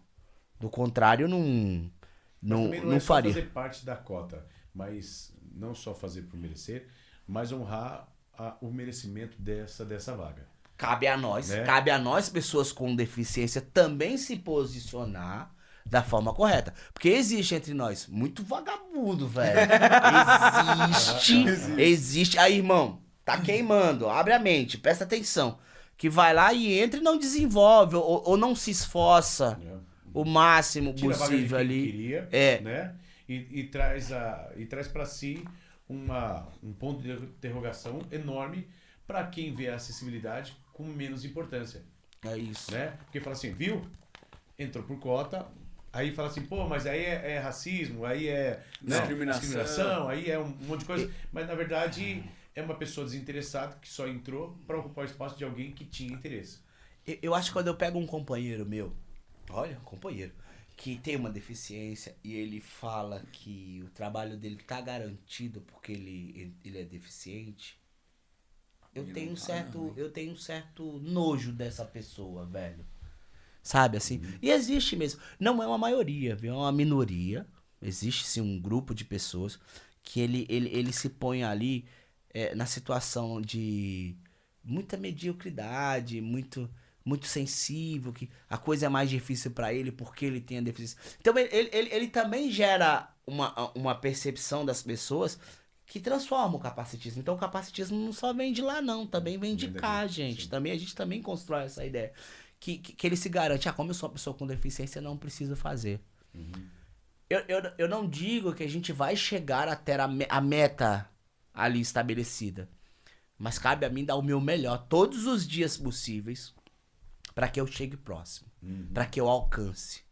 [SPEAKER 2] não faria.
[SPEAKER 1] Só fazer parte da cota, mas não só fazer por merecer, mas honrar o merecimento dessa vaga.
[SPEAKER 2] Cabe a nós, pessoas com deficiência, também se posicionar da forma correta. Porque existe entre nós muito vagabundo, velho. Existe. Aí, irmão, tá queimando. Abre a mente, presta atenção. Que vai lá e entra e não desenvolve, ou não se esforça o máximo possível ali.
[SPEAKER 1] Queria, né? E traz para si um ponto de interrogação enorme para quem vê a acessibilidade com menos importância.
[SPEAKER 2] É isso.
[SPEAKER 1] Né? Porque fala assim, viu? Entrou por cota, aí fala assim, pô, mas aí é racismo, aí é discriminação, aí é um monte de coisa. Mas na verdade é uma pessoa desinteressada que só entrou para ocupar o espaço de alguém que tinha interesse.
[SPEAKER 2] Eu acho que quando eu pego um companheiro meu, que tem uma deficiência e ele fala que o trabalho dele tá garantido porque ele é deficiente, eu tenho um certo nojo dessa pessoa, velho. Sabe, assim? E existe mesmo. Não é uma maioria, viu? É uma minoria. Existe, sim, um grupo de pessoas que ele se põe ali na situação de muita mediocridade, muito sensível, que a coisa é mais difícil pra ele porque ele tem a deficiência. Então, ele também gera uma percepção das pessoas que transforma o capacitismo. Então o capacitismo não só vem de lá não, também vem de cá, gente. A gente também constrói essa ideia. Que ele se garante, como eu sou uma pessoa com deficiência, eu não preciso fazer. Eu não digo que a gente vai chegar até a meta ali estabelecida. Mas cabe a mim dar o meu melhor todos os dias possíveis para que eu chegue próximo. Para que eu alcance.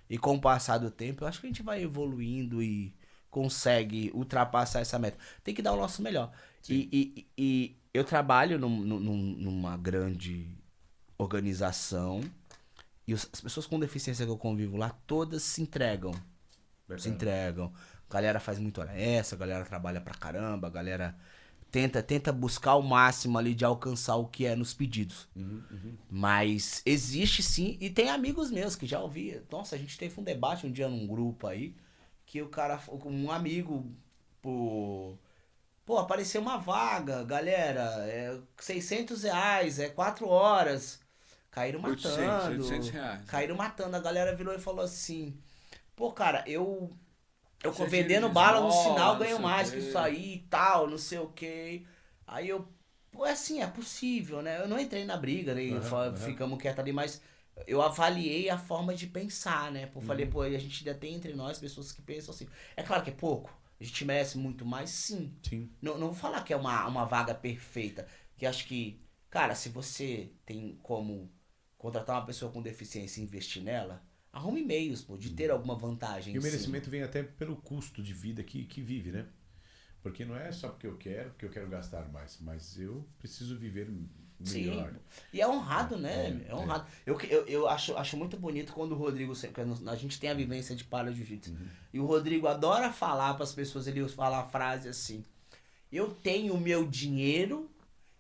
[SPEAKER 2] E com o passar do tempo, eu acho que a gente vai evoluindo e consegue ultrapassar essa meta. Tem que dar o nosso melhor. E eu trabalho numa grande organização e as pessoas com deficiência que eu convivo lá, todas se entregam. Se entregam. A galera faz muito hora extra, a galera trabalha pra caramba, a galera tenta buscar o máximo ali de alcançar o que é nos pedidos. Mas existe sim, e tem amigos meus que já ouvi. Nossa, a gente teve um debate um dia num grupo aí, que o cara, um amigo, pô, apareceu uma vaga, galera, R$600, 4 horas. Caíram matando.
[SPEAKER 3] 800 reais.
[SPEAKER 2] Caíram matando. A galera virou e falou assim, pô, cara, eu vendendo bala no sinal ganho mais que isso aí e tal, não sei o que. Aí pô, é possível, né? Eu não entrei na briga, nem ficamos quietos ali, mas eu avaliei a forma de pensar, né? Falei, pô, a gente ainda tem entre nós pessoas que pensam assim. É claro que é pouco, a gente merece muito mais, sim. Não vou falar que é uma vaga perfeita, que acho que, cara, se você tem como contratar uma pessoa com deficiência e investir nela, arrume meios, pô, de ter alguma vantagem.
[SPEAKER 1] E o merecimento vem até pelo custo de vida que vive, né? Porque não é só porque eu quero gastar mais, mas eu preciso viver melhor.
[SPEAKER 2] Sim. E é honrado, né? É honrado. Eu acho muito bonito quando o Rodrigo, a gente tem a vivência de para jiu-jitsu, e o Rodrigo adora falar para as pessoas, ele fala a frase assim: eu tenho o meu dinheiro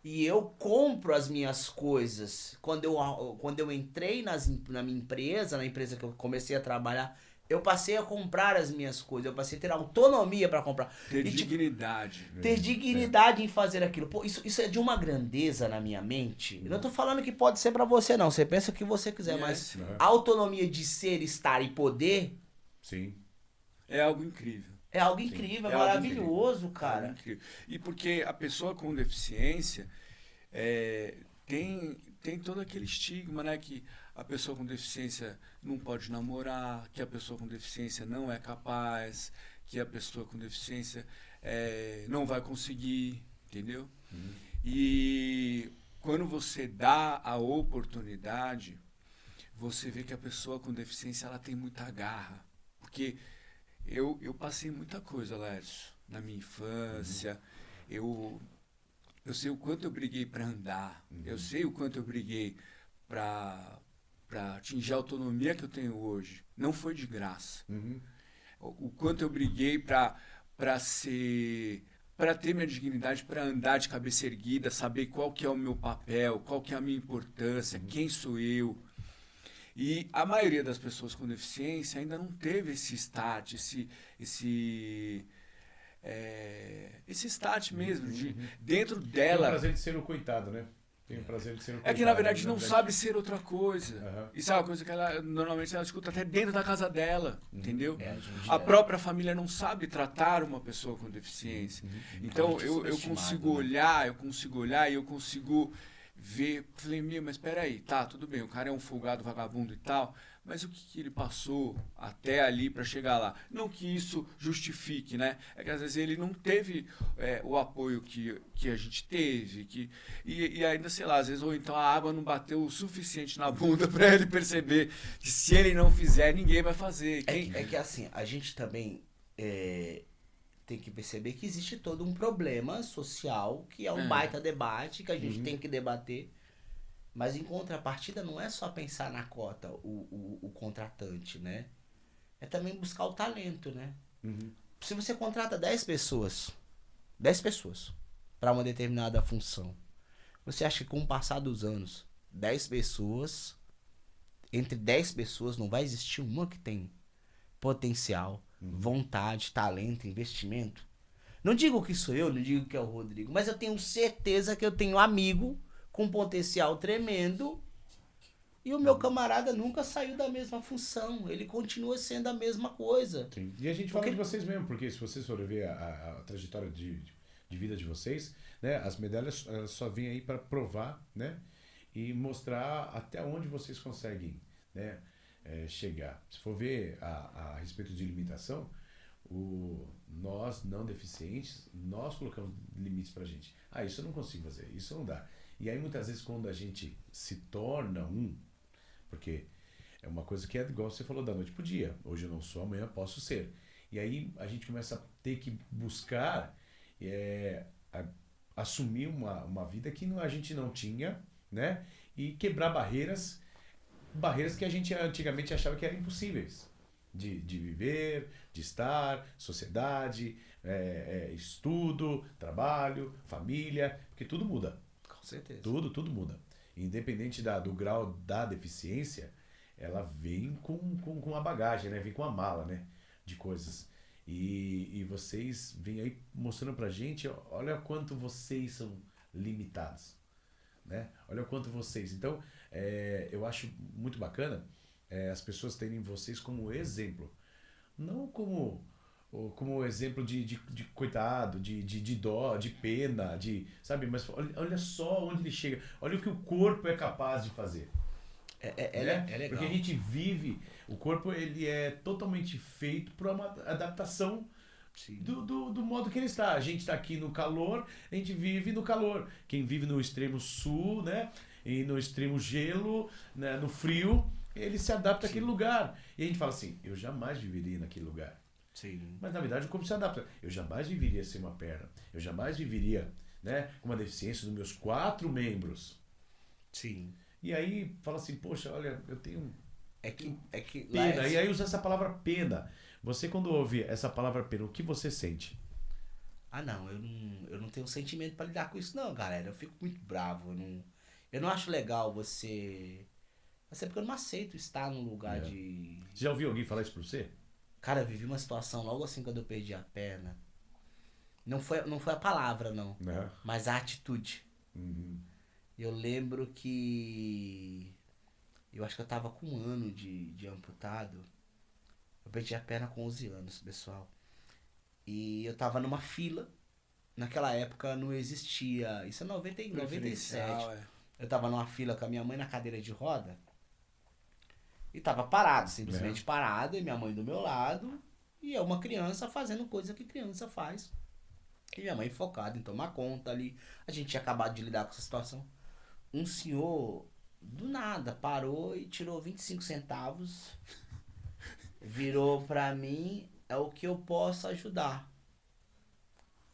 [SPEAKER 2] E eu compro as minhas coisas. Quando eu entrei na minha empresa, na empresa que eu comecei a trabalhar, eu passei a comprar as minhas coisas. Eu passei a ter autonomia para comprar.
[SPEAKER 3] Ter
[SPEAKER 2] E, tipo,
[SPEAKER 3] dignidade.
[SPEAKER 2] ter dignidade em fazer aquilo. Pô, isso é de uma grandeza na minha mente. Eu não tô falando que pode ser pra você, não. Você pensa o que você quiser, mas a autonomia de ser, estar e poder
[SPEAKER 1] Sim.
[SPEAKER 3] É algo incrível.
[SPEAKER 2] é algo incrível, é maravilhoso, cara.
[SPEAKER 3] É algo incrível. E porque a pessoa com deficiência tem todo aquele estigma, né? Que a pessoa com deficiência não pode namorar, que a pessoa com deficiência não é capaz, que a pessoa com deficiência não vai conseguir, entendeu? E quando você dá a oportunidade, você vê que a pessoa com deficiência ela tem muita garra. Porque eu passei muita coisa, Lércio, na minha infância. Eu sei o quanto eu briguei para andar. Eu sei o quanto eu briguei para atingir a autonomia que eu tenho hoje. Não foi de graça. O quanto eu briguei para ter minha dignidade, para andar de cabeça erguida, saber qual que é o meu papel, qual que é a minha importância, quem sou eu. E a maioria das pessoas com deficiência ainda não teve esse start, esse start mesmo, dentro dela.
[SPEAKER 1] Tem o prazer de ser o coitado, né? Tem o prazer de ser o coitado.
[SPEAKER 3] É que na verdade não sabe ser outra coisa.
[SPEAKER 1] Uhum.
[SPEAKER 3] Isso é uma coisa que normalmente ela escuta até dentro da casa dela, entendeu?
[SPEAKER 2] A
[SPEAKER 3] Própria família não sabe tratar uma pessoa com deficiência. Então eu consigo olhar e eu consigo ver, falei, mas peraí, tá, tudo bem, o cara é um folgado, vagabundo e tal, mas o que ele passou até ali para chegar lá? Não que isso justifique, né? É que às vezes ele não teve o apoio que a gente teve, e ainda, sei lá, às vezes, ou então a água não bateu o suficiente na bunda para ele perceber que se ele não fizer, ninguém vai fazer.
[SPEAKER 2] É que assim, a gente também tem que perceber que existe todo um problema social, que é um baita debate, que a gente tem que debater. Mas em contrapartida não é só pensar na cota, o contratante, né? É também buscar o talento, né? Se você contrata 10 pessoas para uma determinada função, você acha que com o passar dos anos, entre 10 pessoas não vai existir uma que tem potencial, vontade, talento, investimento? Não digo que sou eu, não digo que é o Rodrigo, mas eu tenho certeza que eu tenho amigo com potencial tremendo e o meu camarada nunca saiu da mesma função. Ele continua sendo a mesma coisa.
[SPEAKER 1] Sim. E a gente fala de vocês mesmo, porque se vocês forem ver a trajetória de vida de vocês, né, as medalhas elas só vêm aí para provar, né, e mostrar até onde vocês conseguem, né, chegar. Se for ver a respeito de limitação, nós não deficientes, nós colocamos limites pra gente. Isso eu não consigo fazer, isso não dá. E aí muitas vezes quando a gente se torna porque é uma coisa que é igual você falou, da noite pro dia. Hoje eu não sou, amanhã posso ser. E aí a gente começa a ter que buscar assumir uma vida que a gente não tinha, né? E quebrar barreiras que a gente antigamente achava que eram impossíveis de viver, de estar, sociedade, estudo, trabalho, família, porque tudo muda.
[SPEAKER 2] Com certeza.
[SPEAKER 1] Tudo muda. Independente do grau da deficiência, ela vem com uma bagagem, né? Vem com a mala, né? De coisas. E vocês vêm aí mostrando pra gente, olha quanto vocês são limitados, né? Olha o quanto vocês. Então, eu acho muito bacana as pessoas terem vocês como exemplo. Não como exemplo de coitado, de dó, de pena, sabe? Mas olha só onde ele chega. Olha o que o corpo é capaz de fazer.
[SPEAKER 2] É legal.
[SPEAKER 1] Porque a gente vive, o corpo ele é totalmente feito para uma adaptação do modo que ele está. A gente está aqui no calor, a gente vive no calor. Quem vive no extremo sul, né? E no extremo gelo, né? No frio, ele se adapta àquele lugar. E a gente fala assim, eu jamais viveria naquele lugar.
[SPEAKER 2] Sim.
[SPEAKER 1] Mas na verdade o corpo se adapta. Eu jamais viveria sem uma perna. Eu jamais viveria, né, com uma deficiência dos meus 4 membros.
[SPEAKER 2] Sim.
[SPEAKER 1] E aí fala assim, poxa, olha, eu tenho
[SPEAKER 2] pena.
[SPEAKER 1] E aí usa essa palavra pena. Você quando ouve essa palavra pena, o que você sente?
[SPEAKER 2] não, eu não tenho sentimento pra lidar com isso não, galera. Eu fico muito bravo. Eu não acho legal você... Assim, porque eu não aceito estar num lugar de...
[SPEAKER 1] Você já ouviu alguém falar isso pra você?
[SPEAKER 2] Cara, eu vivi uma situação logo assim quando eu perdi a perna. Não foi a palavra, não. Mas a atitude.
[SPEAKER 1] Uhum.
[SPEAKER 2] Eu lembro que... Eu acho que eu tava com 1 ano de amputado. Eu perdi a perna com 11 anos, pessoal. E eu tava numa fila. Naquela época não existia... Isso é 97. Eu tava numa fila com a minha mãe na cadeira de roda. E tava parado, simplesmente parado. E minha mãe do meu lado. E eu, uma criança, fazendo coisa que criança faz. E minha mãe focada em tomar conta ali. A gente tinha acabado de lidar com essa situação. Um senhor, do nada, parou e tirou 25 centavos. Virou pra mim, é o que eu posso ajudar.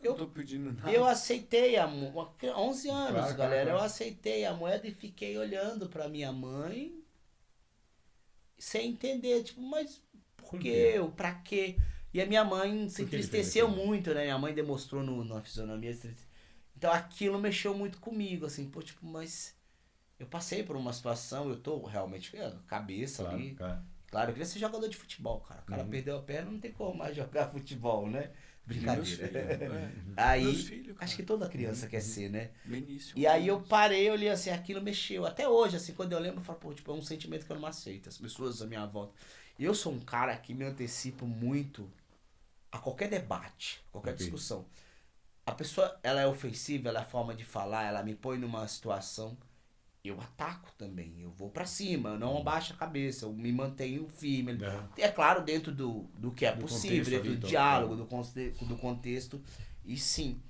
[SPEAKER 3] Eu tô pedindo nada.
[SPEAKER 2] Eu aceitei a moeda, 11 anos,
[SPEAKER 1] Claro,
[SPEAKER 2] galera.
[SPEAKER 1] claro.
[SPEAKER 2] Eu aceitei a moeda e fiquei olhando pra minha mãe sem entender, tipo, mas por quê? Pra quê? E a minha mãe se
[SPEAKER 1] Por que ele fez
[SPEAKER 2] entristeceu
[SPEAKER 1] aquilo?
[SPEAKER 2] muito, né? Minha mãe demonstrou na fisionomia. Então aquilo mexeu muito comigo, assim, pô, tipo, mas eu passei por uma situação, eu tô realmente cabeça
[SPEAKER 1] Claro,
[SPEAKER 2] ali.
[SPEAKER 1] cara.
[SPEAKER 2] Claro, eu queria ser jogador de futebol, cara. O cara perdeu a perna, não tem como mais jogar futebol, né?
[SPEAKER 3] Meus
[SPEAKER 2] Brincadeira.
[SPEAKER 3] filhos,
[SPEAKER 2] Aí,
[SPEAKER 3] Meus filhos, cara.
[SPEAKER 2] acho que toda criança quer ser, né?
[SPEAKER 3] Benício.
[SPEAKER 2] E aí eu parei, eu olhei assim, aquilo mexeu. Até hoje, assim, quando eu lembro, eu falo, pô, tipo, é um sentimento que eu não aceito. As pessoas à minha volta. E eu sou um cara que me antecipo muito a qualquer debate, qualquer discussão. A pessoa, ela é ofensiva, ela é a forma de falar, ela me põe numa situação, eu ataco também, eu vou pra cima, eu não abaixo a cabeça, eu me mantenho firme. É claro, dentro do que é
[SPEAKER 1] Do
[SPEAKER 2] possível,
[SPEAKER 1] contexto
[SPEAKER 2] dentro
[SPEAKER 1] ali,
[SPEAKER 2] do
[SPEAKER 1] então,
[SPEAKER 2] diálogo, do contexto, e sim.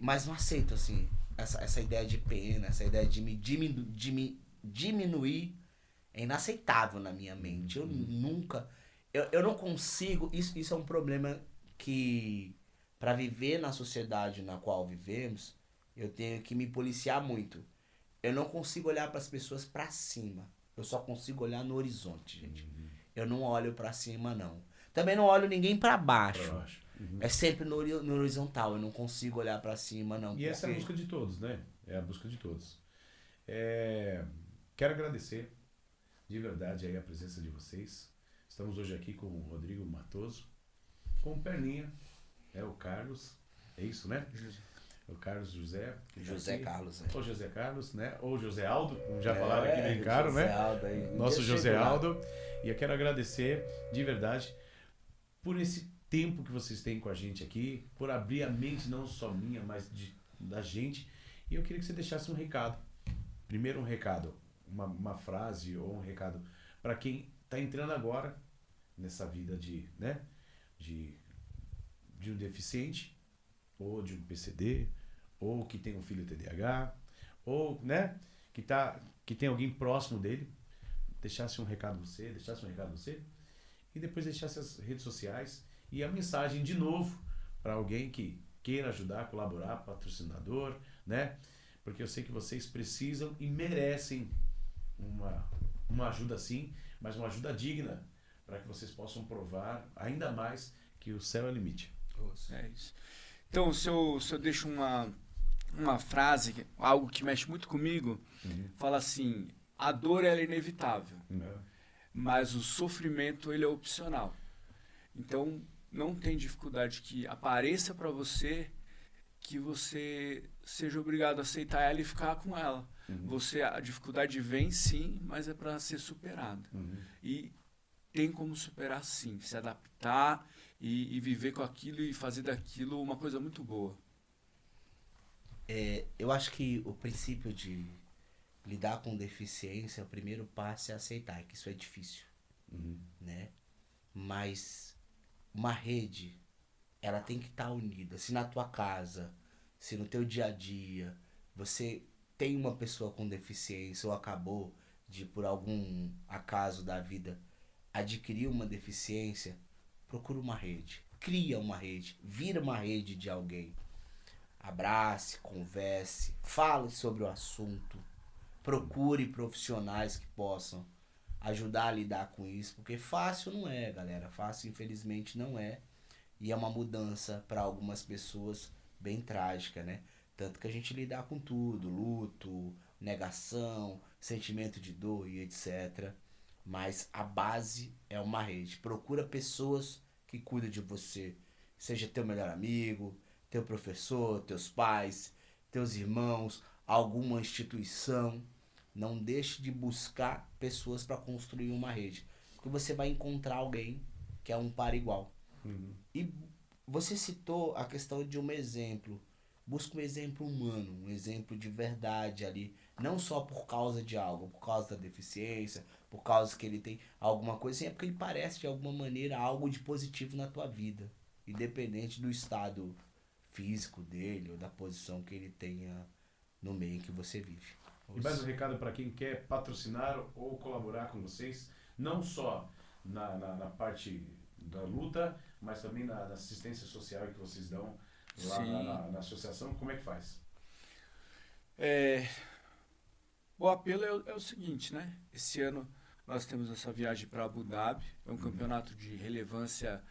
[SPEAKER 2] Mas não aceito, assim, essa ideia de pena, essa ideia de me diminuir, é inaceitável na minha mente. Eu nunca... Eu não consigo... Isso é um problema que, para viver na sociedade na qual vivemos, eu tenho que me policiar muito. Eu não consigo olhar para as pessoas para cima. Eu só consigo olhar no horizonte, gente. Eu não olho para cima, não. Também não olho ninguém para baixo. É sempre no horizontal. Eu não consigo olhar para cima, não.
[SPEAKER 1] E essa é a busca de todos, né? É a busca de todos. Quero agradecer de verdade aí a presença de vocês. Estamos hoje aqui com o Rodrigo Matoso, com o Perninha, o Carlos, é isso, né? O Carlos José.
[SPEAKER 2] José Carlos,
[SPEAKER 1] Ou José Carlos, né? Ou José Aldo, como já falaram aqui, bem caro,
[SPEAKER 2] José
[SPEAKER 1] né?
[SPEAKER 2] Aldo aí.
[SPEAKER 1] Nosso José Aldo. E eu quero agradecer de verdade por esse tempo que vocês têm com a gente aqui, por abrir a mente não só minha, mas da gente. E eu queria que você deixasse um recado. Primeiro um recado, uma frase ou um recado para quem está entrando agora nessa vida de um deficiente, ou de um PCD, ou que tem um filho TDAH, ou, né, que tem alguém próximo dele, deixasse um recado você, e depois deixasse as redes sociais e a mensagem de novo para alguém que queira ajudar, colaborar, patrocinador, né? Porque eu sei que vocês precisam e merecem uma ajuda sim, mas uma ajuda digna, para que vocês possam provar ainda mais que o céu é o limite.
[SPEAKER 3] É isso. Então, se eu deixo uma frase, algo que mexe muito comigo, fala assim: a dor ela é inevitável, mas o sofrimento ele é opcional. Então, não tem dificuldade que apareça para você que você seja obrigado a aceitar ela e ficar com ela. A dificuldade vem sim, mas é para ser superada. E tem como superar sim, se adaptar e viver com aquilo e fazer daquilo uma coisa muito boa.
[SPEAKER 2] Eu acho que o princípio de lidar com deficiência, o primeiro passo é aceitar que isso é difícil, né? Mas uma rede, ela tem que estar unida. Se na tua casa, se no teu dia a dia, você tem uma pessoa com deficiência ou acabou de, por algum acaso da vida, adquirir uma deficiência, procura uma rede. Cria uma rede. Vira uma rede de alguém. Abrace, converse, fale sobre o assunto. Procure profissionais que possam ajudar a lidar com isso. Porque fácil não é, galera. Fácil, infelizmente, não é. E é uma mudança para algumas pessoas bem trágica, né? Tanto que a gente lidar com tudo, luto, negação, sentimento de dor e etc. Mas a base é uma rede. Procura pessoas que cuidam de você. Seja teu melhor amigo, teu professor, teus pais, teus irmãos, alguma instituição. Não deixe de buscar pessoas para construir uma rede. Porque você vai encontrar alguém que é um par igual. E você citou a questão de um exemplo. Busca um exemplo humano, um exemplo de verdade ali. Não só por causa de algo, por causa da deficiência, por causa que ele tem alguma coisa, assim, é porque ele parece de alguma maneira algo de positivo na tua vida. Independente do estado físico dele ou da posição que ele tenha no meio em que você vive.
[SPEAKER 1] E mais um recado para quem quer patrocinar ou colaborar com vocês, não só na parte da luta, mas também na assistência social que vocês dão lá na associação. Como é que faz?
[SPEAKER 3] O apelo é o seguinte, né? Esse ano nós temos essa viagem para Abu Dhabi, é um campeonato de relevância,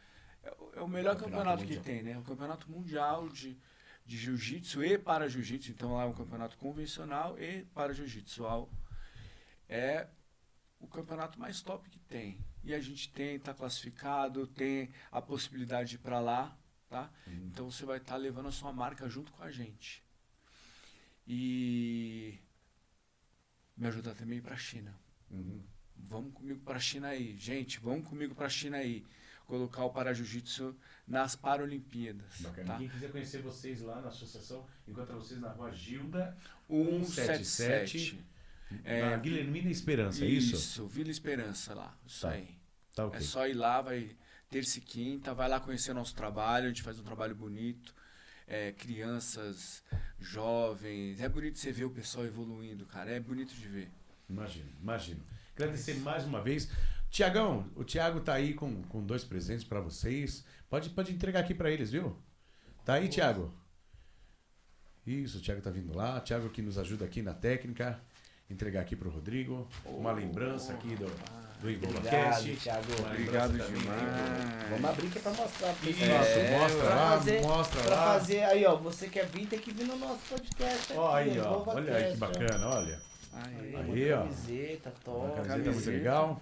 [SPEAKER 3] é o melhor campeonato que tem, né? É um campeonato mundial de jiu-jitsu e para jiu-jitsu, então lá é um campeonato convencional e para jiu-jitsu. É o campeonato mais top que tem. E a gente tá classificado, tem a possibilidade de ir para lá, tá? Então você vai estar levando a sua marca junto com a gente. E me ajudar também a ir para a China. Vamos comigo para a China aí. Gente, vamos comigo para a China aí. Colocar o Para-Jiu-Jitsu nas Paralimpíadas.
[SPEAKER 1] Bacana.
[SPEAKER 3] Tá?
[SPEAKER 1] Quem quiser conhecer vocês lá na associação, encontra vocês na rua Gilda
[SPEAKER 3] 177.
[SPEAKER 1] Na Guilhermina Esperança, é isso?
[SPEAKER 3] Isso, Vila Esperança lá. Isso
[SPEAKER 1] Tá.
[SPEAKER 3] aí.
[SPEAKER 1] Tá ok.
[SPEAKER 3] É só ir lá, vai terça e quinta, vai lá conhecer nosso trabalho, a gente faz um trabalho bonito. Crianças, jovens. É bonito você ver o pessoal evoluindo, cara. É bonito de ver.
[SPEAKER 1] Imagino. Agradecer mais uma vez. Tiagão, o Thiago tá aí com 2 presentes para vocês. Pode entregar aqui para eles, viu? Tá aí, Thiago? Isso, o Thiago tá vindo lá. O Thiago que nos ajuda aqui na técnica. Entregar aqui pro Rodrigo. Uma lembrança aqui do EnvolvaCast.
[SPEAKER 2] Thiago.
[SPEAKER 3] Obrigado demais.
[SPEAKER 2] Vamos abrir que é pra mostrar pro
[SPEAKER 1] Isso,
[SPEAKER 2] pessoal.
[SPEAKER 1] mostra
[SPEAKER 2] Pra
[SPEAKER 1] lá.
[SPEAKER 2] fazer, aí ó, você quer vir, tem que vir no nosso podcast.
[SPEAKER 1] Ó,
[SPEAKER 2] aqui,
[SPEAKER 1] aí, ó.
[SPEAKER 2] EnvolvaCast,
[SPEAKER 1] Olha aí que bacana, olha.
[SPEAKER 3] Aí,
[SPEAKER 1] Aí, ó.
[SPEAKER 2] Camiseta,
[SPEAKER 1] Uma
[SPEAKER 2] top.
[SPEAKER 1] camiseta muito
[SPEAKER 3] Camiseta.
[SPEAKER 1] legal.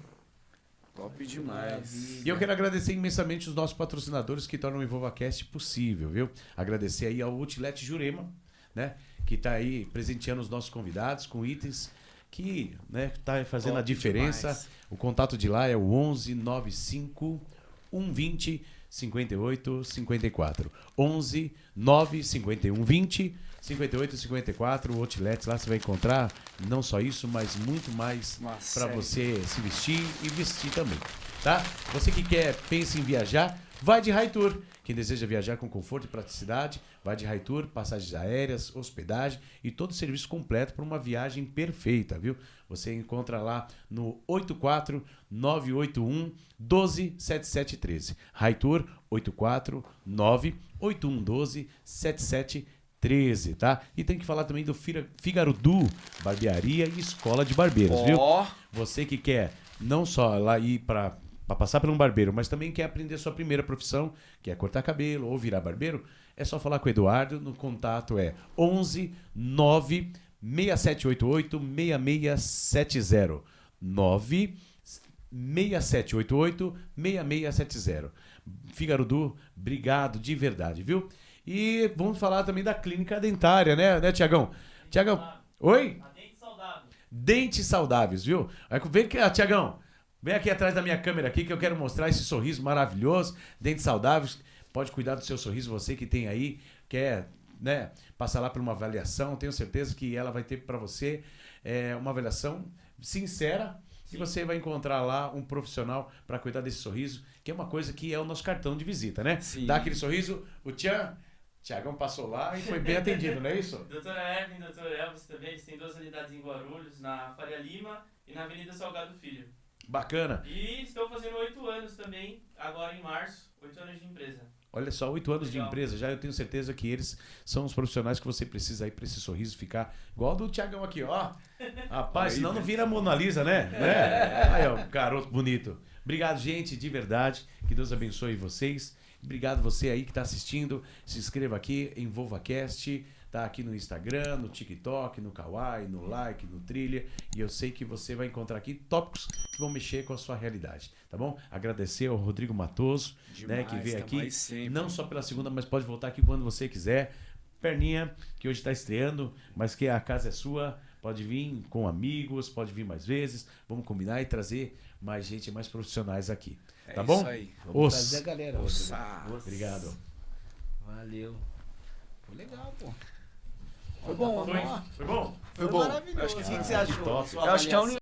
[SPEAKER 3] top demais.
[SPEAKER 1] E eu quero agradecer imensamente os nossos patrocinadores que tornam o EnvolvaCast possível, viu? Agradecer aí ao Outlet Jurema, né? Que tá aí presenteando os nossos convidados com itens que, né, tá fazendo
[SPEAKER 3] Top
[SPEAKER 1] a diferença.
[SPEAKER 3] demais.
[SPEAKER 1] O contato de lá é o 11 95 120 58 54. 11 951 20 58 54. O Outlet lá você vai encontrar não só isso, mas muito mais
[SPEAKER 3] Uma
[SPEAKER 1] para
[SPEAKER 3] série.
[SPEAKER 1] você se vestir e vestir também, tá? Você que pensa em viajar, vai de Hi-Tour. Quem deseja viajar com conforto e praticidade, vai de Hi-Tour, passagens aéreas, hospedagem e todo o serviço completo para uma viagem perfeita, viu? Você encontra lá no 84 981 12 7713. Hi-Tour 84 981 12 7713, tá? E tem que falar também do Figaro Du, barbearia e escola de barbeiros, viu?
[SPEAKER 3] Ó,
[SPEAKER 1] Você que quer não só lá ir para passar por um barbeiro, mas também quer aprender sua primeira profissão, que é cortar cabelo ou virar barbeiro, é só falar com o Eduardo. No contato é 11 9 6788 6670. 9 6788 6670. Figaro Du, obrigado de verdade, viu? E vamos falar também da clínica dentária, né, Tiagão? Tiagão, oi?
[SPEAKER 4] Dentes saudáveis.
[SPEAKER 1] Dentes saudáveis, viu? Vem aqui, Tiagão. Vem aqui atrás da minha câmera aqui que eu quero mostrar esse sorriso maravilhoso. Dentes saudáveis. Pode cuidar do seu sorriso, você que tem aí, quer, né, passar lá por uma avaliação. Tenho certeza que ela vai ter para você uma avaliação sincera. E você vai encontrar lá um profissional para cuidar desse sorriso, que é uma coisa que é o nosso cartão de visita, né?
[SPEAKER 3] Sim.
[SPEAKER 1] Dá aquele sorriso, o Tiagão passou lá e foi bem atendido, não é isso?
[SPEAKER 4] Doutora Evelyn, doutor Elvis também, eles têm 2 unidades em Guarulhos, na Faria Lima e na Avenida Salgado Filho.
[SPEAKER 1] Bacana.
[SPEAKER 4] E estão fazendo 8 anos também, agora em março, 8 anos de empresa.
[SPEAKER 1] Olha só, 8 anos de
[SPEAKER 4] Legal.
[SPEAKER 1] empresa já, eu tenho certeza que eles são os profissionais que você precisa aí para esse sorriso ficar igual do Tiagão aqui, ó. Rapaz, senão não vira Mona Lisa, né? Aí, ó, garoto bonito. Obrigado, gente, de verdade. Que Deus abençoe vocês. Obrigado você aí que está assistindo. Se inscreva aqui em EnvolvaCast. Tá aqui no Instagram, no TikTok, no Kawaii, no Like, no Trilha. E eu sei que você vai encontrar aqui tópicos que vão mexer com a sua realidade. Tá bom? Agradecer ao Rodrigo Matoso, né, que veio aqui. Não só pela segunda, mas pode voltar aqui quando você quiser. Perninha, que hoje está estreando, mas que a casa é sua. Pode vir com amigos, pode vir mais vezes. Vamos combinar e trazer mais gente, mais profissionais aqui. Tá bom?
[SPEAKER 3] Isso aí.
[SPEAKER 2] Vamos trazer a galera.
[SPEAKER 1] Obrigado.
[SPEAKER 2] Valeu. Foi legal, pô.
[SPEAKER 3] Foi bom,
[SPEAKER 1] Foi bom?
[SPEAKER 2] Foi
[SPEAKER 3] bom.
[SPEAKER 2] maravilhoso.
[SPEAKER 3] Acho que-
[SPEAKER 2] O que você achou?
[SPEAKER 1] top.
[SPEAKER 2] Sua
[SPEAKER 3] Eu acho que é a
[SPEAKER 2] avaliação?